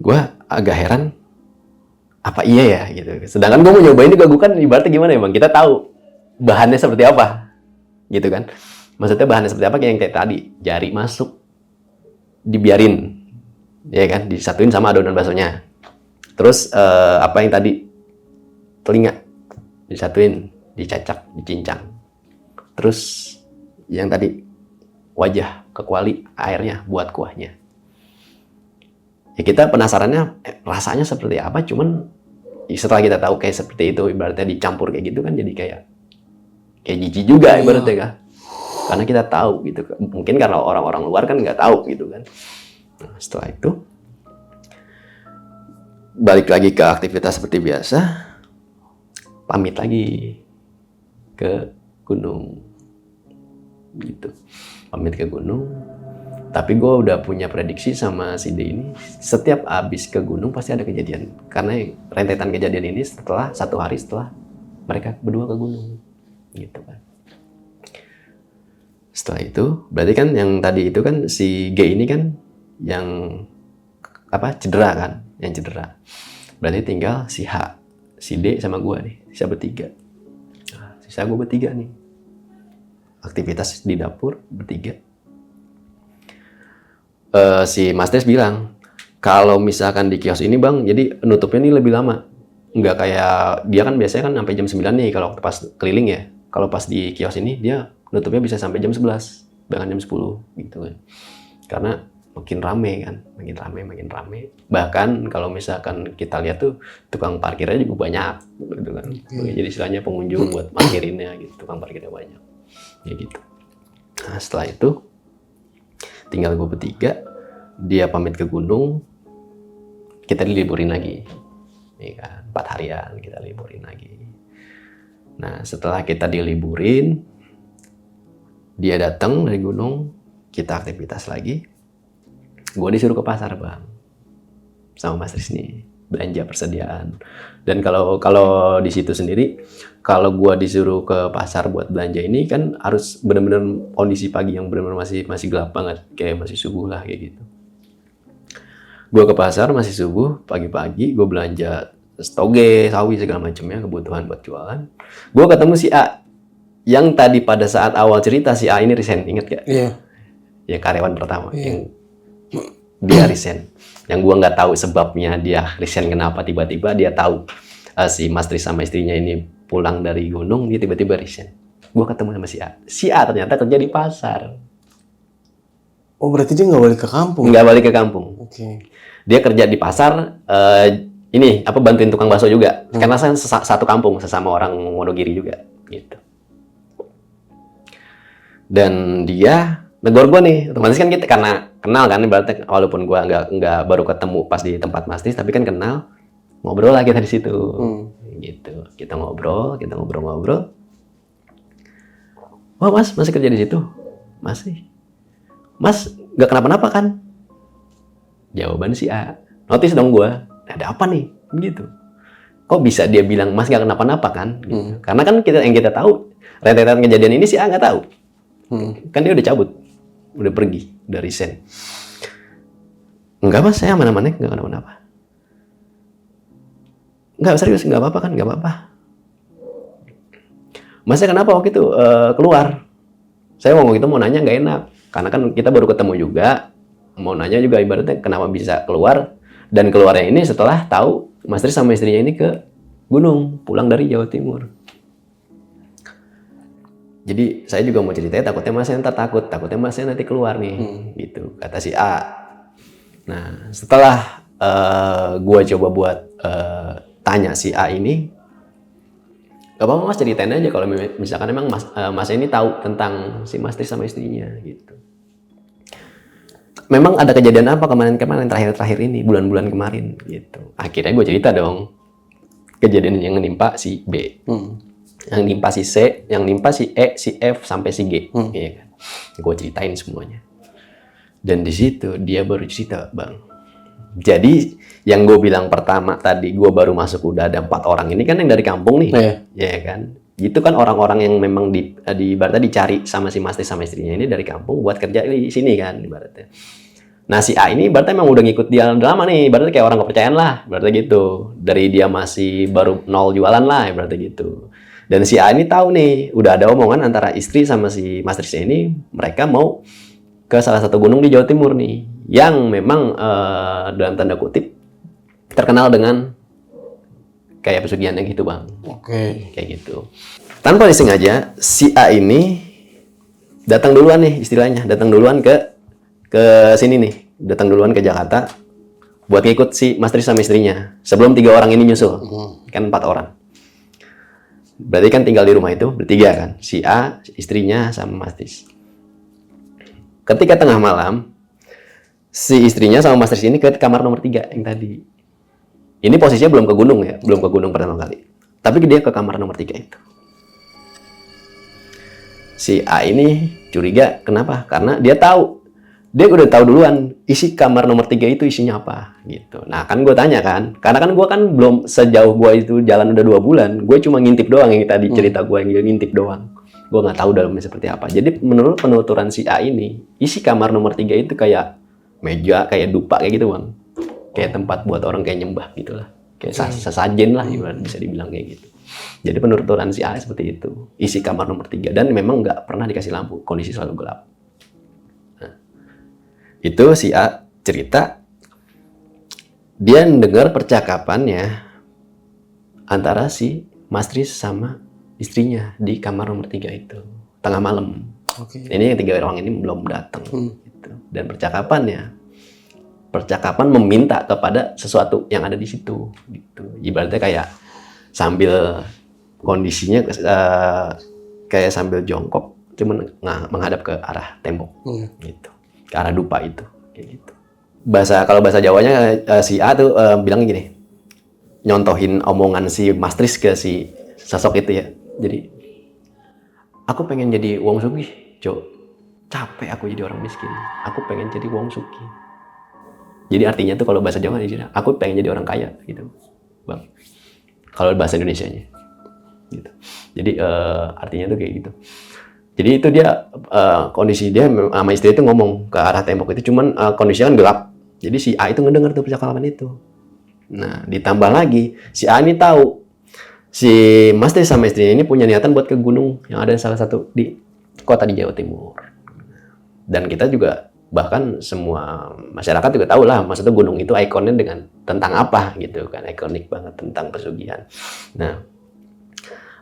gue agak heran, apa iya ya gitu. Sedangkan gue mau nyobain juga, gue kan ibaratnya gimana ya, Bang? Kita tahu bahannya seperti apa. Gitu kan. Maksudnya bahannya seperti apa, kayak tadi, jari masuk, dibiarin. Ya kan, disatuin sama adonan baksonya. Terus apa yang tadi, telinga disatuin, dicacak, dicincang. Terus yang tadi wajah ke kuali, airnya buat kuahnya. Ya kita penasarannya rasanya seperti apa, cuman setelah kita tahu kayak seperti itu, ibaratnya dicampur kayak gitu kan, jadi kayak jijik juga ibaratnya kan. Karena kita tahu gitu, mungkin karena orang-orang luar kan nggak tahu gitu kan. Nah, setelah itu balik lagi ke aktivitas seperti biasa, pamit lagi ke gunung gitu, pamit ke gunung. Tapi gue udah punya prediksi sama si D ini, setiap abis ke gunung pasti ada kejadian, karena rentetan kejadian ini setelah 1 hari setelah mereka berdua ke gunung gitu kan. Setelah itu berarti kan yang tadi itu kan si G ini kan yang cedera kan, yang cedera. Berarti tinggal si H, si D sama gue nih, sisa bertiga. Nah, sisa gue bertiga nih. Aktivitas di dapur bertiga. Si Mas Des bilang, kalau misalkan di kios ini, Bang, jadi nutupnya ini lebih lama. Nggak kayak, dia kan biasanya kan sampai jam 9 nih kalau pas keliling ya. Kalau pas di kios ini, dia nutupnya bisa sampai jam 11, bahkan jam 10 gitu kan. Karena makin rame kan, makin rame. Bahkan kalau misalkan kita lihat tuh, tukang parkirnya juga banyak gitu kan. Jadi istilahnya pengunjung buat parkirinnya gitu, tukang parkirnya banyak. Ya gitu. Nah, setelah itu tinggal gue bertiga, dia pamit ke gunung, kita diliburin lagi, ya kan, 4 harian kita liburin lagi. Nah, setelah kita diliburin, dia datang dari gunung, kita aktivitas lagi. Gue disuruh ke pasar, Bang, sama Mas Tris nih, belanja persediaan. Dan kalau di situ sendiri, kalau gue disuruh ke pasar buat belanja ini kan harus benar-benar kondisi pagi yang benar-benar masih gelap banget, kayak masih subuh lah kayak gitu. Gue ke pasar masih subuh, pagi-pagi gue belanja stoge, sawi segala macamnya, kebutuhan buat jualan. Gue ketemu si A, yang tadi pada saat awal cerita si A ini resign, inget gak? Iya. Ya karyawan pertama yang dia resign. Yang gue nggak tahu sebabnya dia resign kenapa, tiba-tiba dia tahu si Mas Tris sama istrinya ini pulang dari gunung, dia tiba-tiba resign. Gue ketemu sama si A. Si A ternyata kerja di pasar. Oh, berarti dia nggak balik ke kampung? Nggak balik ke kampung. Oke. Dia kerja di pasar, bantuin tukang bakso juga. Karena saya satu kampung, sesama orang Wonogiri juga gitu. Dan dia negor gue nih, otomatis kan kita karena kenal kan, ibaratnya walaupun gue nggak baru ketemu pas di tempat Mas Tris, tapi kan kenal, ngobrol lah kita di situ, gitu. Kita ngobrol, wah Mas masih kerja di situ, masih, Mas nggak kenapa-napa kan? Jawaban si A, notice dong gue, ada apa nih, gitu. Kok bisa dia bilang Mas nggak kenapa-napa kan? Gitu. Karena kan yang kita tahu rentetan kejadian ini si A nggak tahu, kan dia udah cabut. Udah pergi, udah resign. Enggak Mas, saya aman-aman, enggak kenapa-napa. Enggak, serius, enggak apa-apa kan, enggak apa-apa. Masnya kenapa waktu itu keluar? Saya waktu itu mau nanya nggak enak, karena kan kita baru ketemu juga, mau nanya juga ibaratnya kenapa bisa keluar, dan keluarnya ini setelah tahu Mas Tris sama istrinya ini ke gunung, pulang dari Jawa Timur. Jadi saya juga mau ceritanya takutnya Masnya ntar takutnya Masnya nanti keluar nih, gitu kata si A. Nah setelah gua coba buat tanya si A ini, gak apa-apa Mas ceritain aja kalau misalkan emang Masnya ini tahu tentang si Mas Tris sama istrinya, gitu. Memang ada kejadian apa kemarin terakhir ini, bulan-bulan kemarin, gitu. Akhirnya gue cerita dong kejadian yang menimpa si B. Yang nimpa si C, yang nimpa si E, si F, sampai si G. Ya kan? Gue ceritain semuanya. Dan di situ dia baru cerita, Bang. Jadi yang gue bilang pertama tadi, gue baru masuk udah ada 4 orang ini kan yang dari kampung nih. Ya kan? Itu kan orang-orang yang memang ibaratnya dicari sama si Mas Tris sama istrinya ini dari kampung buat kerja di sini kan ibaratnya. Nah si A ini ibaratnya memang udah ngikut dia lama nih, ibaratnya kayak orang kepercayaan lah, ibaratnya gitu. Dari dia masih baru 0 jualan lah, ibaratnya gitu. Dan si A ini tahu nih, udah ada omongan antara istri sama si Mas Trisnya ini, mereka mau ke salah satu gunung di Jawa Timur nih, yang memang dalam tanda kutip terkenal dengan kayak pesugihannya gitu Bang. Kayak gitu. Tanpa disengaja, si A ini datang duluan nih istilahnya, datang duluan ke sini nih, datang duluan ke Jakarta buat ngikut si Mas Tris sama istrinya. Sebelum 3 orang ini nyusul, kan 4 orang. Berarti kan tinggal di rumah itu bertiga kan, si A, istrinya, sama Mas Tris. Ketika tengah malam, si istrinya sama Mas Tris ini ke kamar nomor 3 yang tadi. Ini posisinya belum ke gunung ya, belum ke gunung pertama kali. Tapi dia ke kamar nomor 3 itu. Si A ini curiga, kenapa? Karena dia tahu, dia udah tahu duluan isi kamar nomor 3 itu isinya apa gitu. Nah kan gue tanya kan, karena kan gue kan belum sejauh gue itu jalan udah 2 bulan, gue cuma ngintip doang yang tadi cerita gue yang ngintip doang, gue nggak tahu dalamnya seperti apa. Jadi menurut penuturan si A ini, isi kamar nomor 3 itu kayak meja, kayak dupa kayak gitu Bang, kayak tempat buat orang kayak nyembah gitulah, kayak sesajen lah bisa dibilang kayak gitu. Jadi penuturan si A seperti itu, isi kamar nomor 3, dan memang nggak pernah dikasih lampu, kondisi selalu gelap. Itu si A cerita, dia dengar percakapannya antara si Mas Tris sama istrinya di kamar nomor 3 itu, tengah malam. Ini yang 3 orang ini belum datang. Gitu. Dan percakapan meminta kepada sesuatu yang ada di situ. Gitu. Ibaratnya kayak sambil kondisinya kayak sambil jongkok, cuman menghadap ke arah tembok. Gitu. Ke arah dupa itu, kayak gitu. Kalau bahasa Jawanya si A tuh bilang gini, nyontohin omongan si Mas Tris ke si sosok itu ya. Jadi, aku pengen jadi wong sugih, Jo. Capek aku jadi orang miskin. Aku pengen jadi wong sugih. Jadi artinya tuh kalau bahasa Jawa aku pengen jadi orang kaya, gitu, Bang. Kalau bahasa Indonesianya, gitu. Jadi artinya tuh kayak gitu. Jadi itu dia kondisi dia sama istri itu ngomong ke arah tembok itu, cuman kondisinya kan gelap. Jadi si A itu ngedenger tuh percakapan itu. Nah, ditambah lagi si A ini tahu si Mas Tris sama istrinya ini punya niatan buat ke gunung yang ada salah satu di kota di Jawa Timur. Dan kita juga bahkan semua masyarakat juga tahu lah, maksudnya gunung itu ikonnya dengan tentang apa gitu kan, ikonik banget tentang pesugihan. Nah,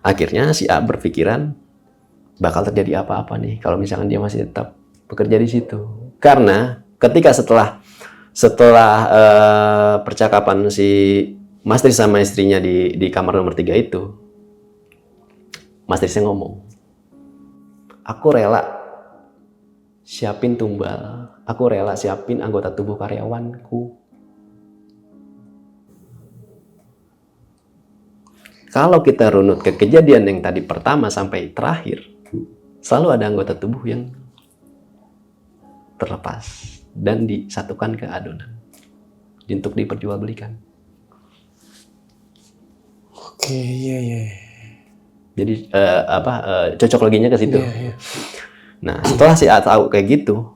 akhirnya si A berpikiran bakal terjadi apa-apa nih kalau misalkan dia masih tetap bekerja di situ. Karena ketika setelah percakapan si Mas Tris sama istrinya di kamar nomor 3 itu, Mas Trisnya ngomong, aku rela siapin tumbal. Aku rela siapin anggota tubuh karyawanku. Kalau kita runut ke kejadian yang tadi pertama sampai terakhir, selalu ada anggota tubuh yang terlepas dan disatukan ke adonan untuk diperjualbelikan. Oke, iya. Jadi cocok loginya ke situ. Iya. Nah, setelah si A tahu kayak gitu,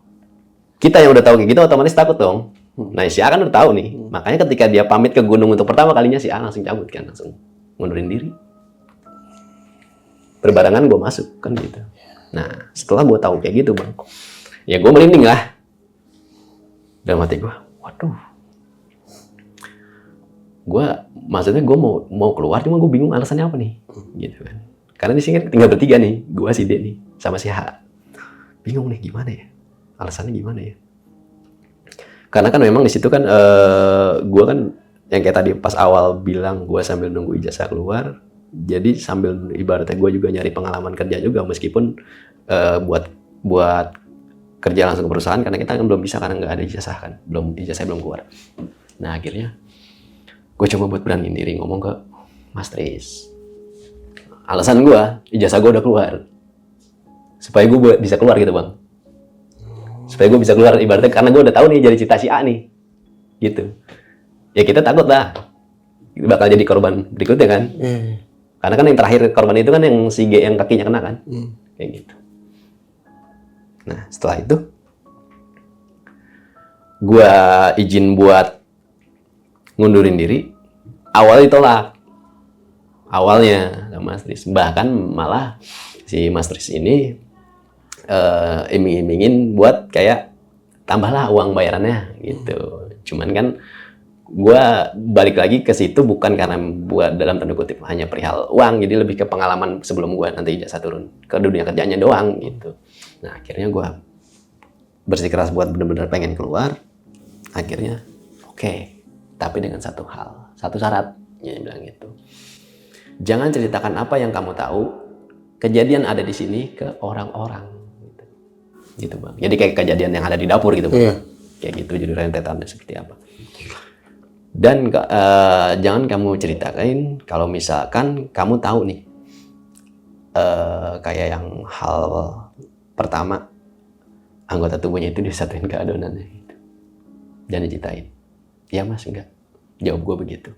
kita yang udah tahu kayak gitu otomatis takut dong. Nah, si A kan udah tahu nih. Makanya ketika dia pamit ke gunung untuk pertama kalinya, si A langsung cabut kan, langsung mundurin diri. Berbarengan gue masuk kan gitu. Nah, setelah gue tahu kayak gitu, Bang, ya gue merinding lah. Dalam hati gue, waduh. Maksudnya gue mau keluar, cuma gue bingung alasannya apa nih, gitu kan. Karena di sini kan tinggal bertiga nih, gue, si D nih, sama si H. Bingung nih gimana ya, alasannya gimana ya. Karena kan memang di situ kan gue kan yang kayak tadi pas awal bilang gue sambil nunggu ijazah keluar, jadi sambil ibaratnya gue juga nyari pengalaman kerja juga meskipun buat kerja langsung ke perusahaan karena kita kan belum bisa karena nggak ada ijazah kan, ijazah belum keluar. Nah akhirnya gue coba buat beraniin diri ngomong ke Mas Tris. Alasan gue, ijazah gue udah keluar supaya gue bisa keluar gitu Bang. Supaya gue bisa keluar ibaratnya karena gue udah tahu nih jadi cita si A nih gitu. Ya kita takut lah bakal jadi korban berikutnya kan. Karena kan yang terakhir korban itu kan yang si G yang kakinya kena kan. Kayak gitu. Nah setelah itu gue izin buat ngundurin diri. Awalnya ditolak. Awalnya sama Mas Tris. Bahkan malah si Mas Tris ini iming-imingin buat kayak tambahlah uang bayarannya gitu. Cuman kan gue balik lagi ke situ bukan karena buat dalam tanda kutip hanya perihal uang, jadi lebih ke pengalaman sebelum gue nanti ijazah turun ke dunia kerjanya doang gitu. Nah akhirnya gue bersikeras buat bener-bener pengen keluar. Akhirnya oke, tapi dengan satu syarat, dia bilang gitu. Jangan ceritakan apa yang kamu tahu, kejadian ada di sini ke orang-orang. Gitu Bang. Jadi kayak kejadian yang ada di dapur gitu Bang. Kayak gitu, jadi rentetannya seperti apa. Dan jangan kamu ceritakan kalau misalkan kamu tahu nih kayak yang hal pertama anggota tubuhnya itu disatuin ke adonannya gitu. Dan diceritain. Ya Mas enggak. Jawab gue begitu.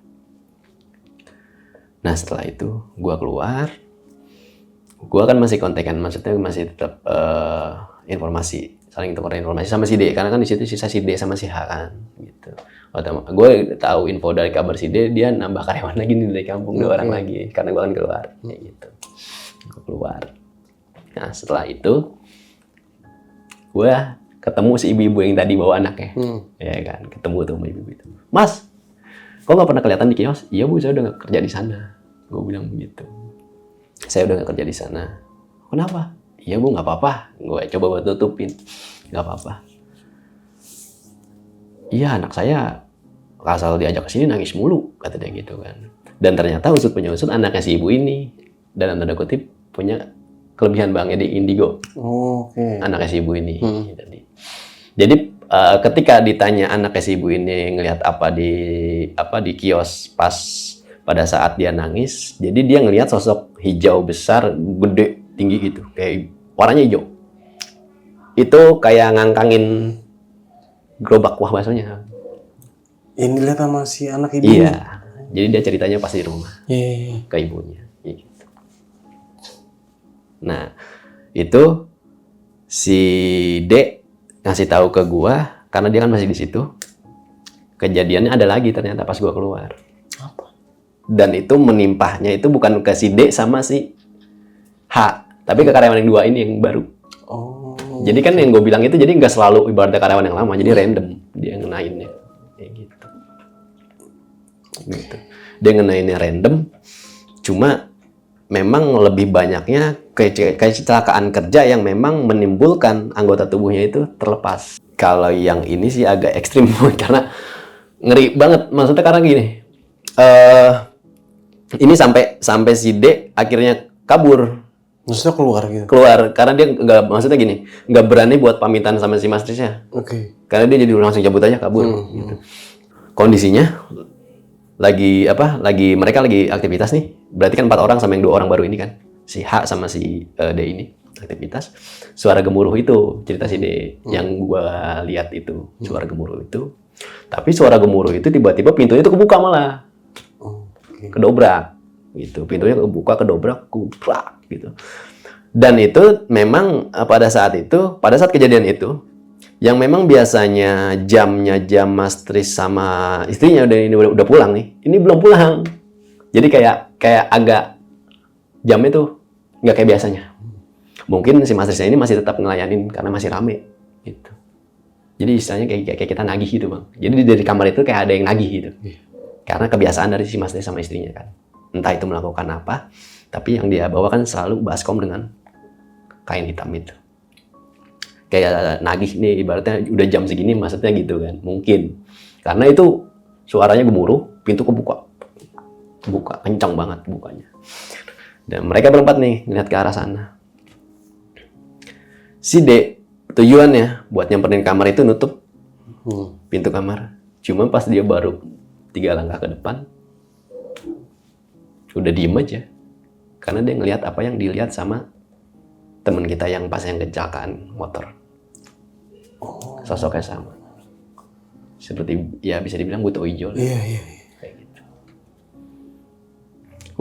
Nah setelah itu gue keluar. Gue kan masih kontekan, maksudnya masih tetap saling tukar informasi sama si D. Karena kan di situ sisa si D sama si H kan gitu. Gue tahu info dari kabar si D, dia nambah karyawan lagi nih dari kampung 2 orang lagi karena gue kan keluar kayak gitu. Gue keluar. Nah setelah itu gue ketemu si ibu-ibu yang tadi bawa anaknya, ya kan, ketemu tuh sama ibu-ibu itu. Mas, kok nggak pernah kelihatan di kios? Iya Bu, saya udah nggak kerja di sana. Gue bilang begitu. Saya udah nggak kerja di sana. Kenapa? Iya Bu, nggak apa-apa. Gue coba buat tutupin, nggak apa-apa. Iya anak saya asal diajak ke sini nangis mulu, kata dia gitu kan. Dan ternyata usut punya usut anaknya si ibu ini dalam tanda kutip punya kelebihan Bang, jadi indigo. Anaknya si ibu ini. Jadi ketika ditanya anaknya si ibu ini ngelihat apa di kios pas pada saat dia nangis, jadi dia ngelihat sosok hijau besar, gede, tinggi gitu, kayak warnanya hijau. Itu kayak ngangkangin gerobak kuah baksonya. Ini lihat sama si anak ibu. Iya. Jadi dia ceritanya pas di rumah. Ke ibunya. Gitu. Nah, itu si D ngasih tahu ke gua karena dia kan masih di situ. Kejadiannya ada lagi ternyata pas gua keluar. Apa? Dan itu menimpahnya itu bukan ke si D sama si H, tapi ke karyawan yang 2 ini yang baru. Jadi kan yang gue bilang itu jadi nggak selalu ibaratnya karyawan yang lama, jadi random dia ngenainnya kayak gitu. Dia ngenainnya random, cuma memang lebih banyaknya kayak kecelakaan kerja yang memang menimbulkan anggota tubuhnya itu terlepas. Kalau yang ini sih agak ekstrim karena ngeri banget, maksudnya karena gini, ini sampai si D akhirnya kabur Maksudnya keluar gitu. Keluar karena dia nggak, maksudnya gini, nggak berani buat pamitan sama si Mastrisnya. Oke. Karena dia jadi langsung cabut aja kabur gitu. Kondisinya mereka lagi aktivitas nih. Berarti kan 4 orang sama yang 2 orang baru ini kan. Si H sama si D ini aktivitas. Suara gemuruh itu cerita si D yang gua lihat itu, suara gemuruh itu. Tapi suara gemuruh itu tiba-tiba pintunya tuh kebuka malah. Kedobrak gitu. Pintunya kebuka, kedobrak, kubrak gitu. Dan itu memang pada saat kejadian itu yang memang biasanya jamnya jam Mastris sama istrinya udah pulang nih. Ini belum pulang. Jadi kayak agak jamnya tuh nggak kayak biasanya. Mungkin si Mastrisnya ini masih tetap ngelayanin karena masih rame gitu. Jadi istilahnya kayak kita nagih gitu, Bang. Jadi dari kamar itu kayak ada yang nagih gitu. Karena kebiasaan dari si Mastris sama istrinya kan. Entah itu melakukan apa, tapi yang dia bawa kan selalu baskom dengan kain hitam itu. Kayak nagih nih, ibaratnya udah jam segini, maksudnya gitu kan. Mungkin. Karena itu suaranya gemuruh, pintu kebuka. Kencang banget bukanya. Dan mereka berempat nih, ngeliat ke arah sana. Si D, tujuannya buat nyamperin kamar itu nutup pintu kamar. Cuma pas dia baru 3 langkah ke depan, udah diem aja. Karena dia ngeliat apa yang dilihat sama teman kita yang pas yang kecelakaan motor. Sosoknya sama. Seperti ya bisa dibilang buta hijau. Iya. Kayak gitu.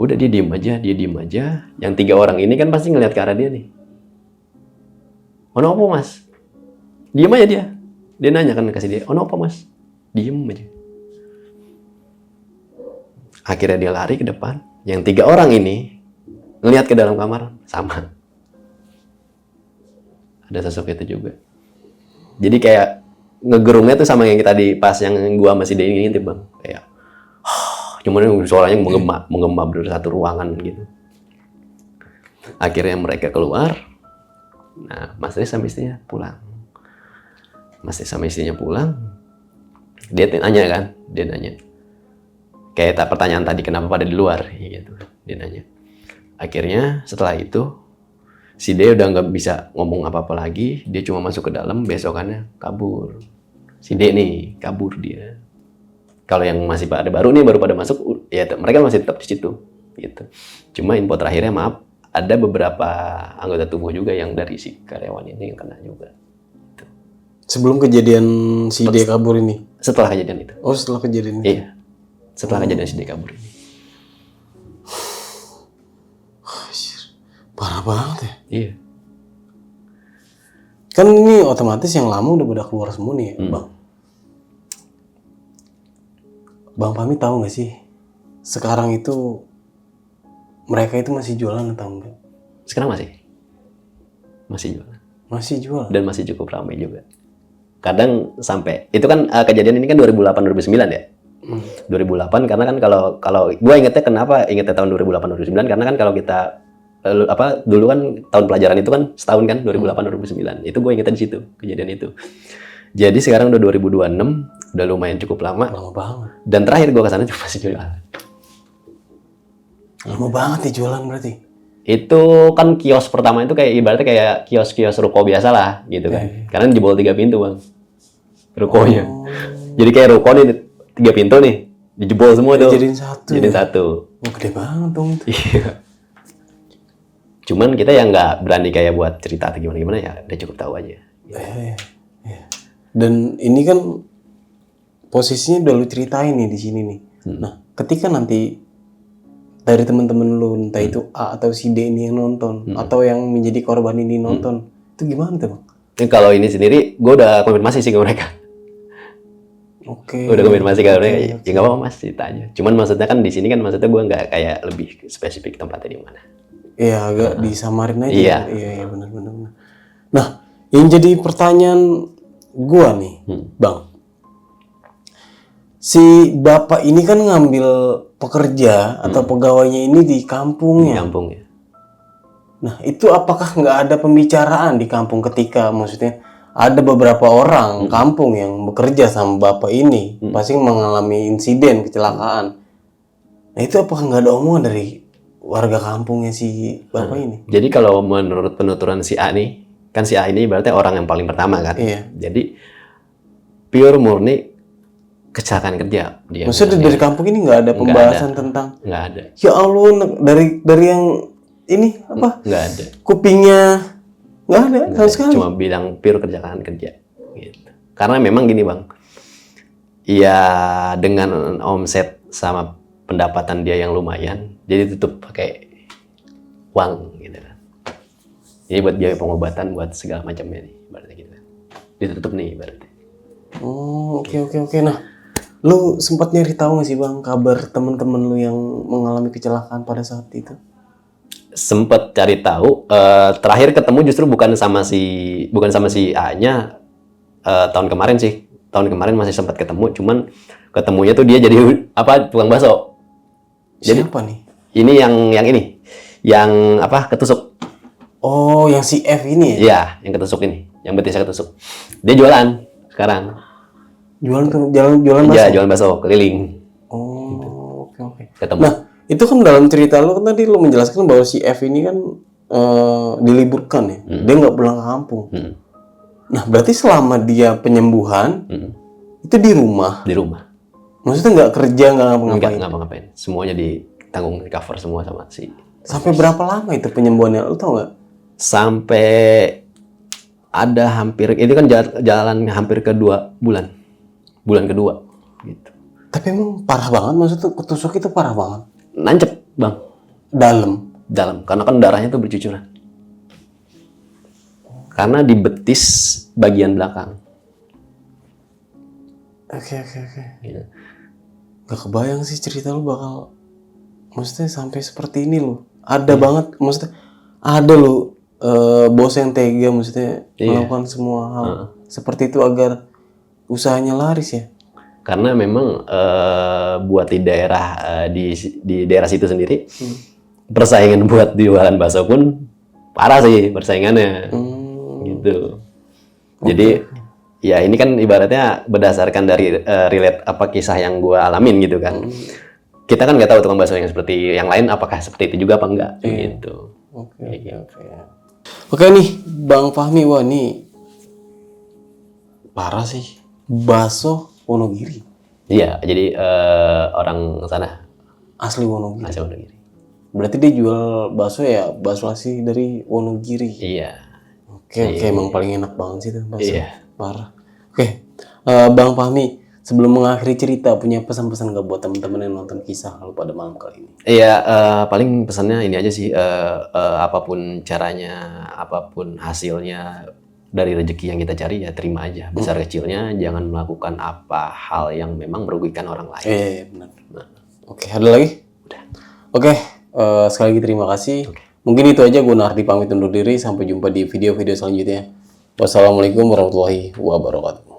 Udah dia diem aja. Yang 3 orang ini kan pasti ngeliat ke arah dia nih. Ono apa mas? Diem aja dia. Dia nanya kan kasih dia, ono apa mas? Diem aja. Akhirnya dia lari ke depan. Yang 3 orang ini ngeliat ke dalam kamar sama. Ada sosok itu juga. Jadi kayak ngegerungnya tuh sama yang tadi pas yang gua masih ini ngintip, Bang. Kayak cuman suaranya menggema dari satu ruangan gitu. Akhirnya mereka keluar. Nah, Mastris sama istrinya pulang. Dia nanya. Kayak pertanyaan tadi, kenapa pada di luar gitu. Dia nanya. Akhirnya setelah itu si D udah nggak bisa ngomong apa-apa lagi, dia cuma masuk ke dalam, besokannya kabur. Si D nih kabur dia. Kalau yang masih pada baru pada masuk, ya mereka masih tetap di situ, gitu. Cuma info terakhirnya maaf, ada beberapa anggota tubuh juga yang dari si karyawan ini yang kena juga. Gitu. Sebelum kejadian si D kabur ini? Setelah kejadian itu. Oh, setelah kejadian ini? Iya, setelah kejadian si D kabur ini. Parah banget ya. Iya. Kan ini otomatis yang lama udah pada keluar semua nih, Bang. Bang Fahmi tahu nggak sih, sekarang itu mereka itu masih jualan atau enggak? Sekarang masih jualan. Masih jualan. Dan masih cukup ramai juga. Kadang sampai itu kan kejadian ini kan 2008-2009 ya. 2008 karena kan kalau gue ingetnya tahun 2008-2009 karena kan kalau kita dulu kan tahun pelajaran itu kan setahun kan 2008-2009 itu gue ingetnya di situ kejadian itu. Jadi sekarang udah 2026, udah lumayan cukup lama. Lama banget. Dan terakhir gue kesana cuma masih jualan. Lama banget nih jualan berarti. Itu kan kios pertama itu kayak ibaratnya kayak kios-kios ruko biasa lah gitu kan. Karena jebol 3 pintu, Bang. Rukonya. Jadi kayak ruko nih 3 pintu nih, dijebol semua tuh. Jadiin satu. Oh, gede banget dong itu. Iya. Cuman kita yang nggak berani kayak buat cerita atau gimana ya, udah cukup tahu aja. Iya. Dan ini kan posisinya udah lu ceritain nih di sini nih. Nah, ketika nanti dari teman-teman lu entah itu A atau si D ini yang nonton atau yang menjadi korban ini nonton, itu gimana tuh, Bang? Kalau ini sendiri, gue udah konfirmasi sih ke mereka. Oke. Udah konfirmasi ke mereka, ya nggak apa-apa mas cerita aja. Cuman maksudnya kan di sini kan maksudnya gue nggak kayak lebih spesifik tempatnya di mana. Iya, agak disamarin aja. Iya. Iya, benar. Nah, yang jadi pertanyaan gua nih, Bang. Si bapak ini kan ngambil pekerja atau pegawainya ini di kampungnya. Di kampung ya. Nah, itu apakah nggak ada pembicaraan di kampung ketika maksudnya ada beberapa orang kampung yang bekerja sama bapak ini pasti mengalami insiden kecelakaan. Nah, itu apakah nggak ada omongan dari warga kampungnya si bapak ini. Jadi kalau menurut penuturan si A nih, kan si A ini berarti orang yang paling pertama kan. Iya. Jadi pure murni kecelakaan kerja dia. Maksudnya dari kampung ini nggak ada pembahasan tentang Nggak ada. ya Allah dari yang ini apa Nggak ada. kupingnya nggak ada sama sekali. Cuma bilang pure kecelakaan kerja. Gitu. Karena memang gini bang, ya dengan omset sama pendapatan dia yang lumayan, jadi tutup pakai uang gitu kan. Jadi buat biaya pengobatan, buat segala macamnya nih, berarti gitu. Ditutup nih berarti. Oh oke. Nah, lu sempat nyari tahu nggak sih bang kabar teman-teman lu yang mengalami kecelakaan pada saat itu? Sempet cari tahu, terakhir ketemu justru bukan sama si A-nya tahun kemarin sih. Tahun kemarin masih sempat ketemu, cuman ketemunya tuh dia jadi apa tukang bakso. Jadi Siapa nih? ini yang apa ketusuk. Oh, yang si F ini ya? Iya, yang ketusuk ini, yang betisnya ketusuk. Dia jualan sekarang. Jualan bakso? Iya, jualan bakso keliling. Oh, oke. Ketemu. Nah, itu kan dalam cerita lu kan tadi lu menjelaskan bahwa si F ini kan diliburkan ya. Dia nggak pulang ke kampung. Nah, berarti selama dia penyembuhan itu di rumah. Di rumah. Maksudnya nggak kerja, nggak ngapa-ngapain. Nggak ngapa-ngapain. Semuanya ditanggung, di cover semua sama si. Sampai berapa lama itu penyembuhannya? Lu tau nggak? Sampai ada hampir, itu kan jalan hampir ke 2 bulan. Bulan kedua. Gitu. Tapi emang parah banget, maksudnya ketusuk itu parah banget. Nancep, bang. Dalam. Karena kan darahnya tuh bercucuran. Karena di betis bagian belakang. Oke. Gitu. Gak kebayang sih cerita lu bakal, maksudnya sampai seperti ini loh. Ada banget, maksudnya ada loh bos yang tega, maksudnya melakukan semua hal seperti itu agar usahanya laris ya. Karena memang buat di daerah di daerah situ sendiri persaingan buat jualan bakso pun parah sih persaingannya. Gitu. Jadi ya ini kan ibaratnya berdasarkan dari relate apa kisah yang gue alamin gitu kan. Kita kan nggak tahu tukang bakso yang seperti yang lain apakah seperti itu juga apa enggak gitu. Oke nih Bang Fahmi, wah nih parah sih, bakso Wonogiri. Iya, jadi orang sana Asli Wonogiri. asal Wonogiri. Berarti dia jual bakso ya, bakso asli dari Wonogiri. Iya. Oke, emang paling enak banget sih tuh bakso. Iya. Parah. Oke, Bang Fahmi, sebelum mengakhiri cerita, punya pesan-pesan nggak buat teman-teman yang nonton kisah lu pada malam kali ini? Iya, paling pesannya ini aja sih, apapun caranya, apapun hasilnya dari rezeki yang kita cari ya terima aja. Besar kecilnya jangan melakukan apa hal yang memang merugikan orang lain. Benar. Oke, ada lagi? Udah. Oke, sekali lagi terima kasih. Mungkin itu aja, gue Nardi pamit undur diri. Sampai jumpa di video-video selanjutnya. Wassalamualaikum warahmatullahi wabarakatuh.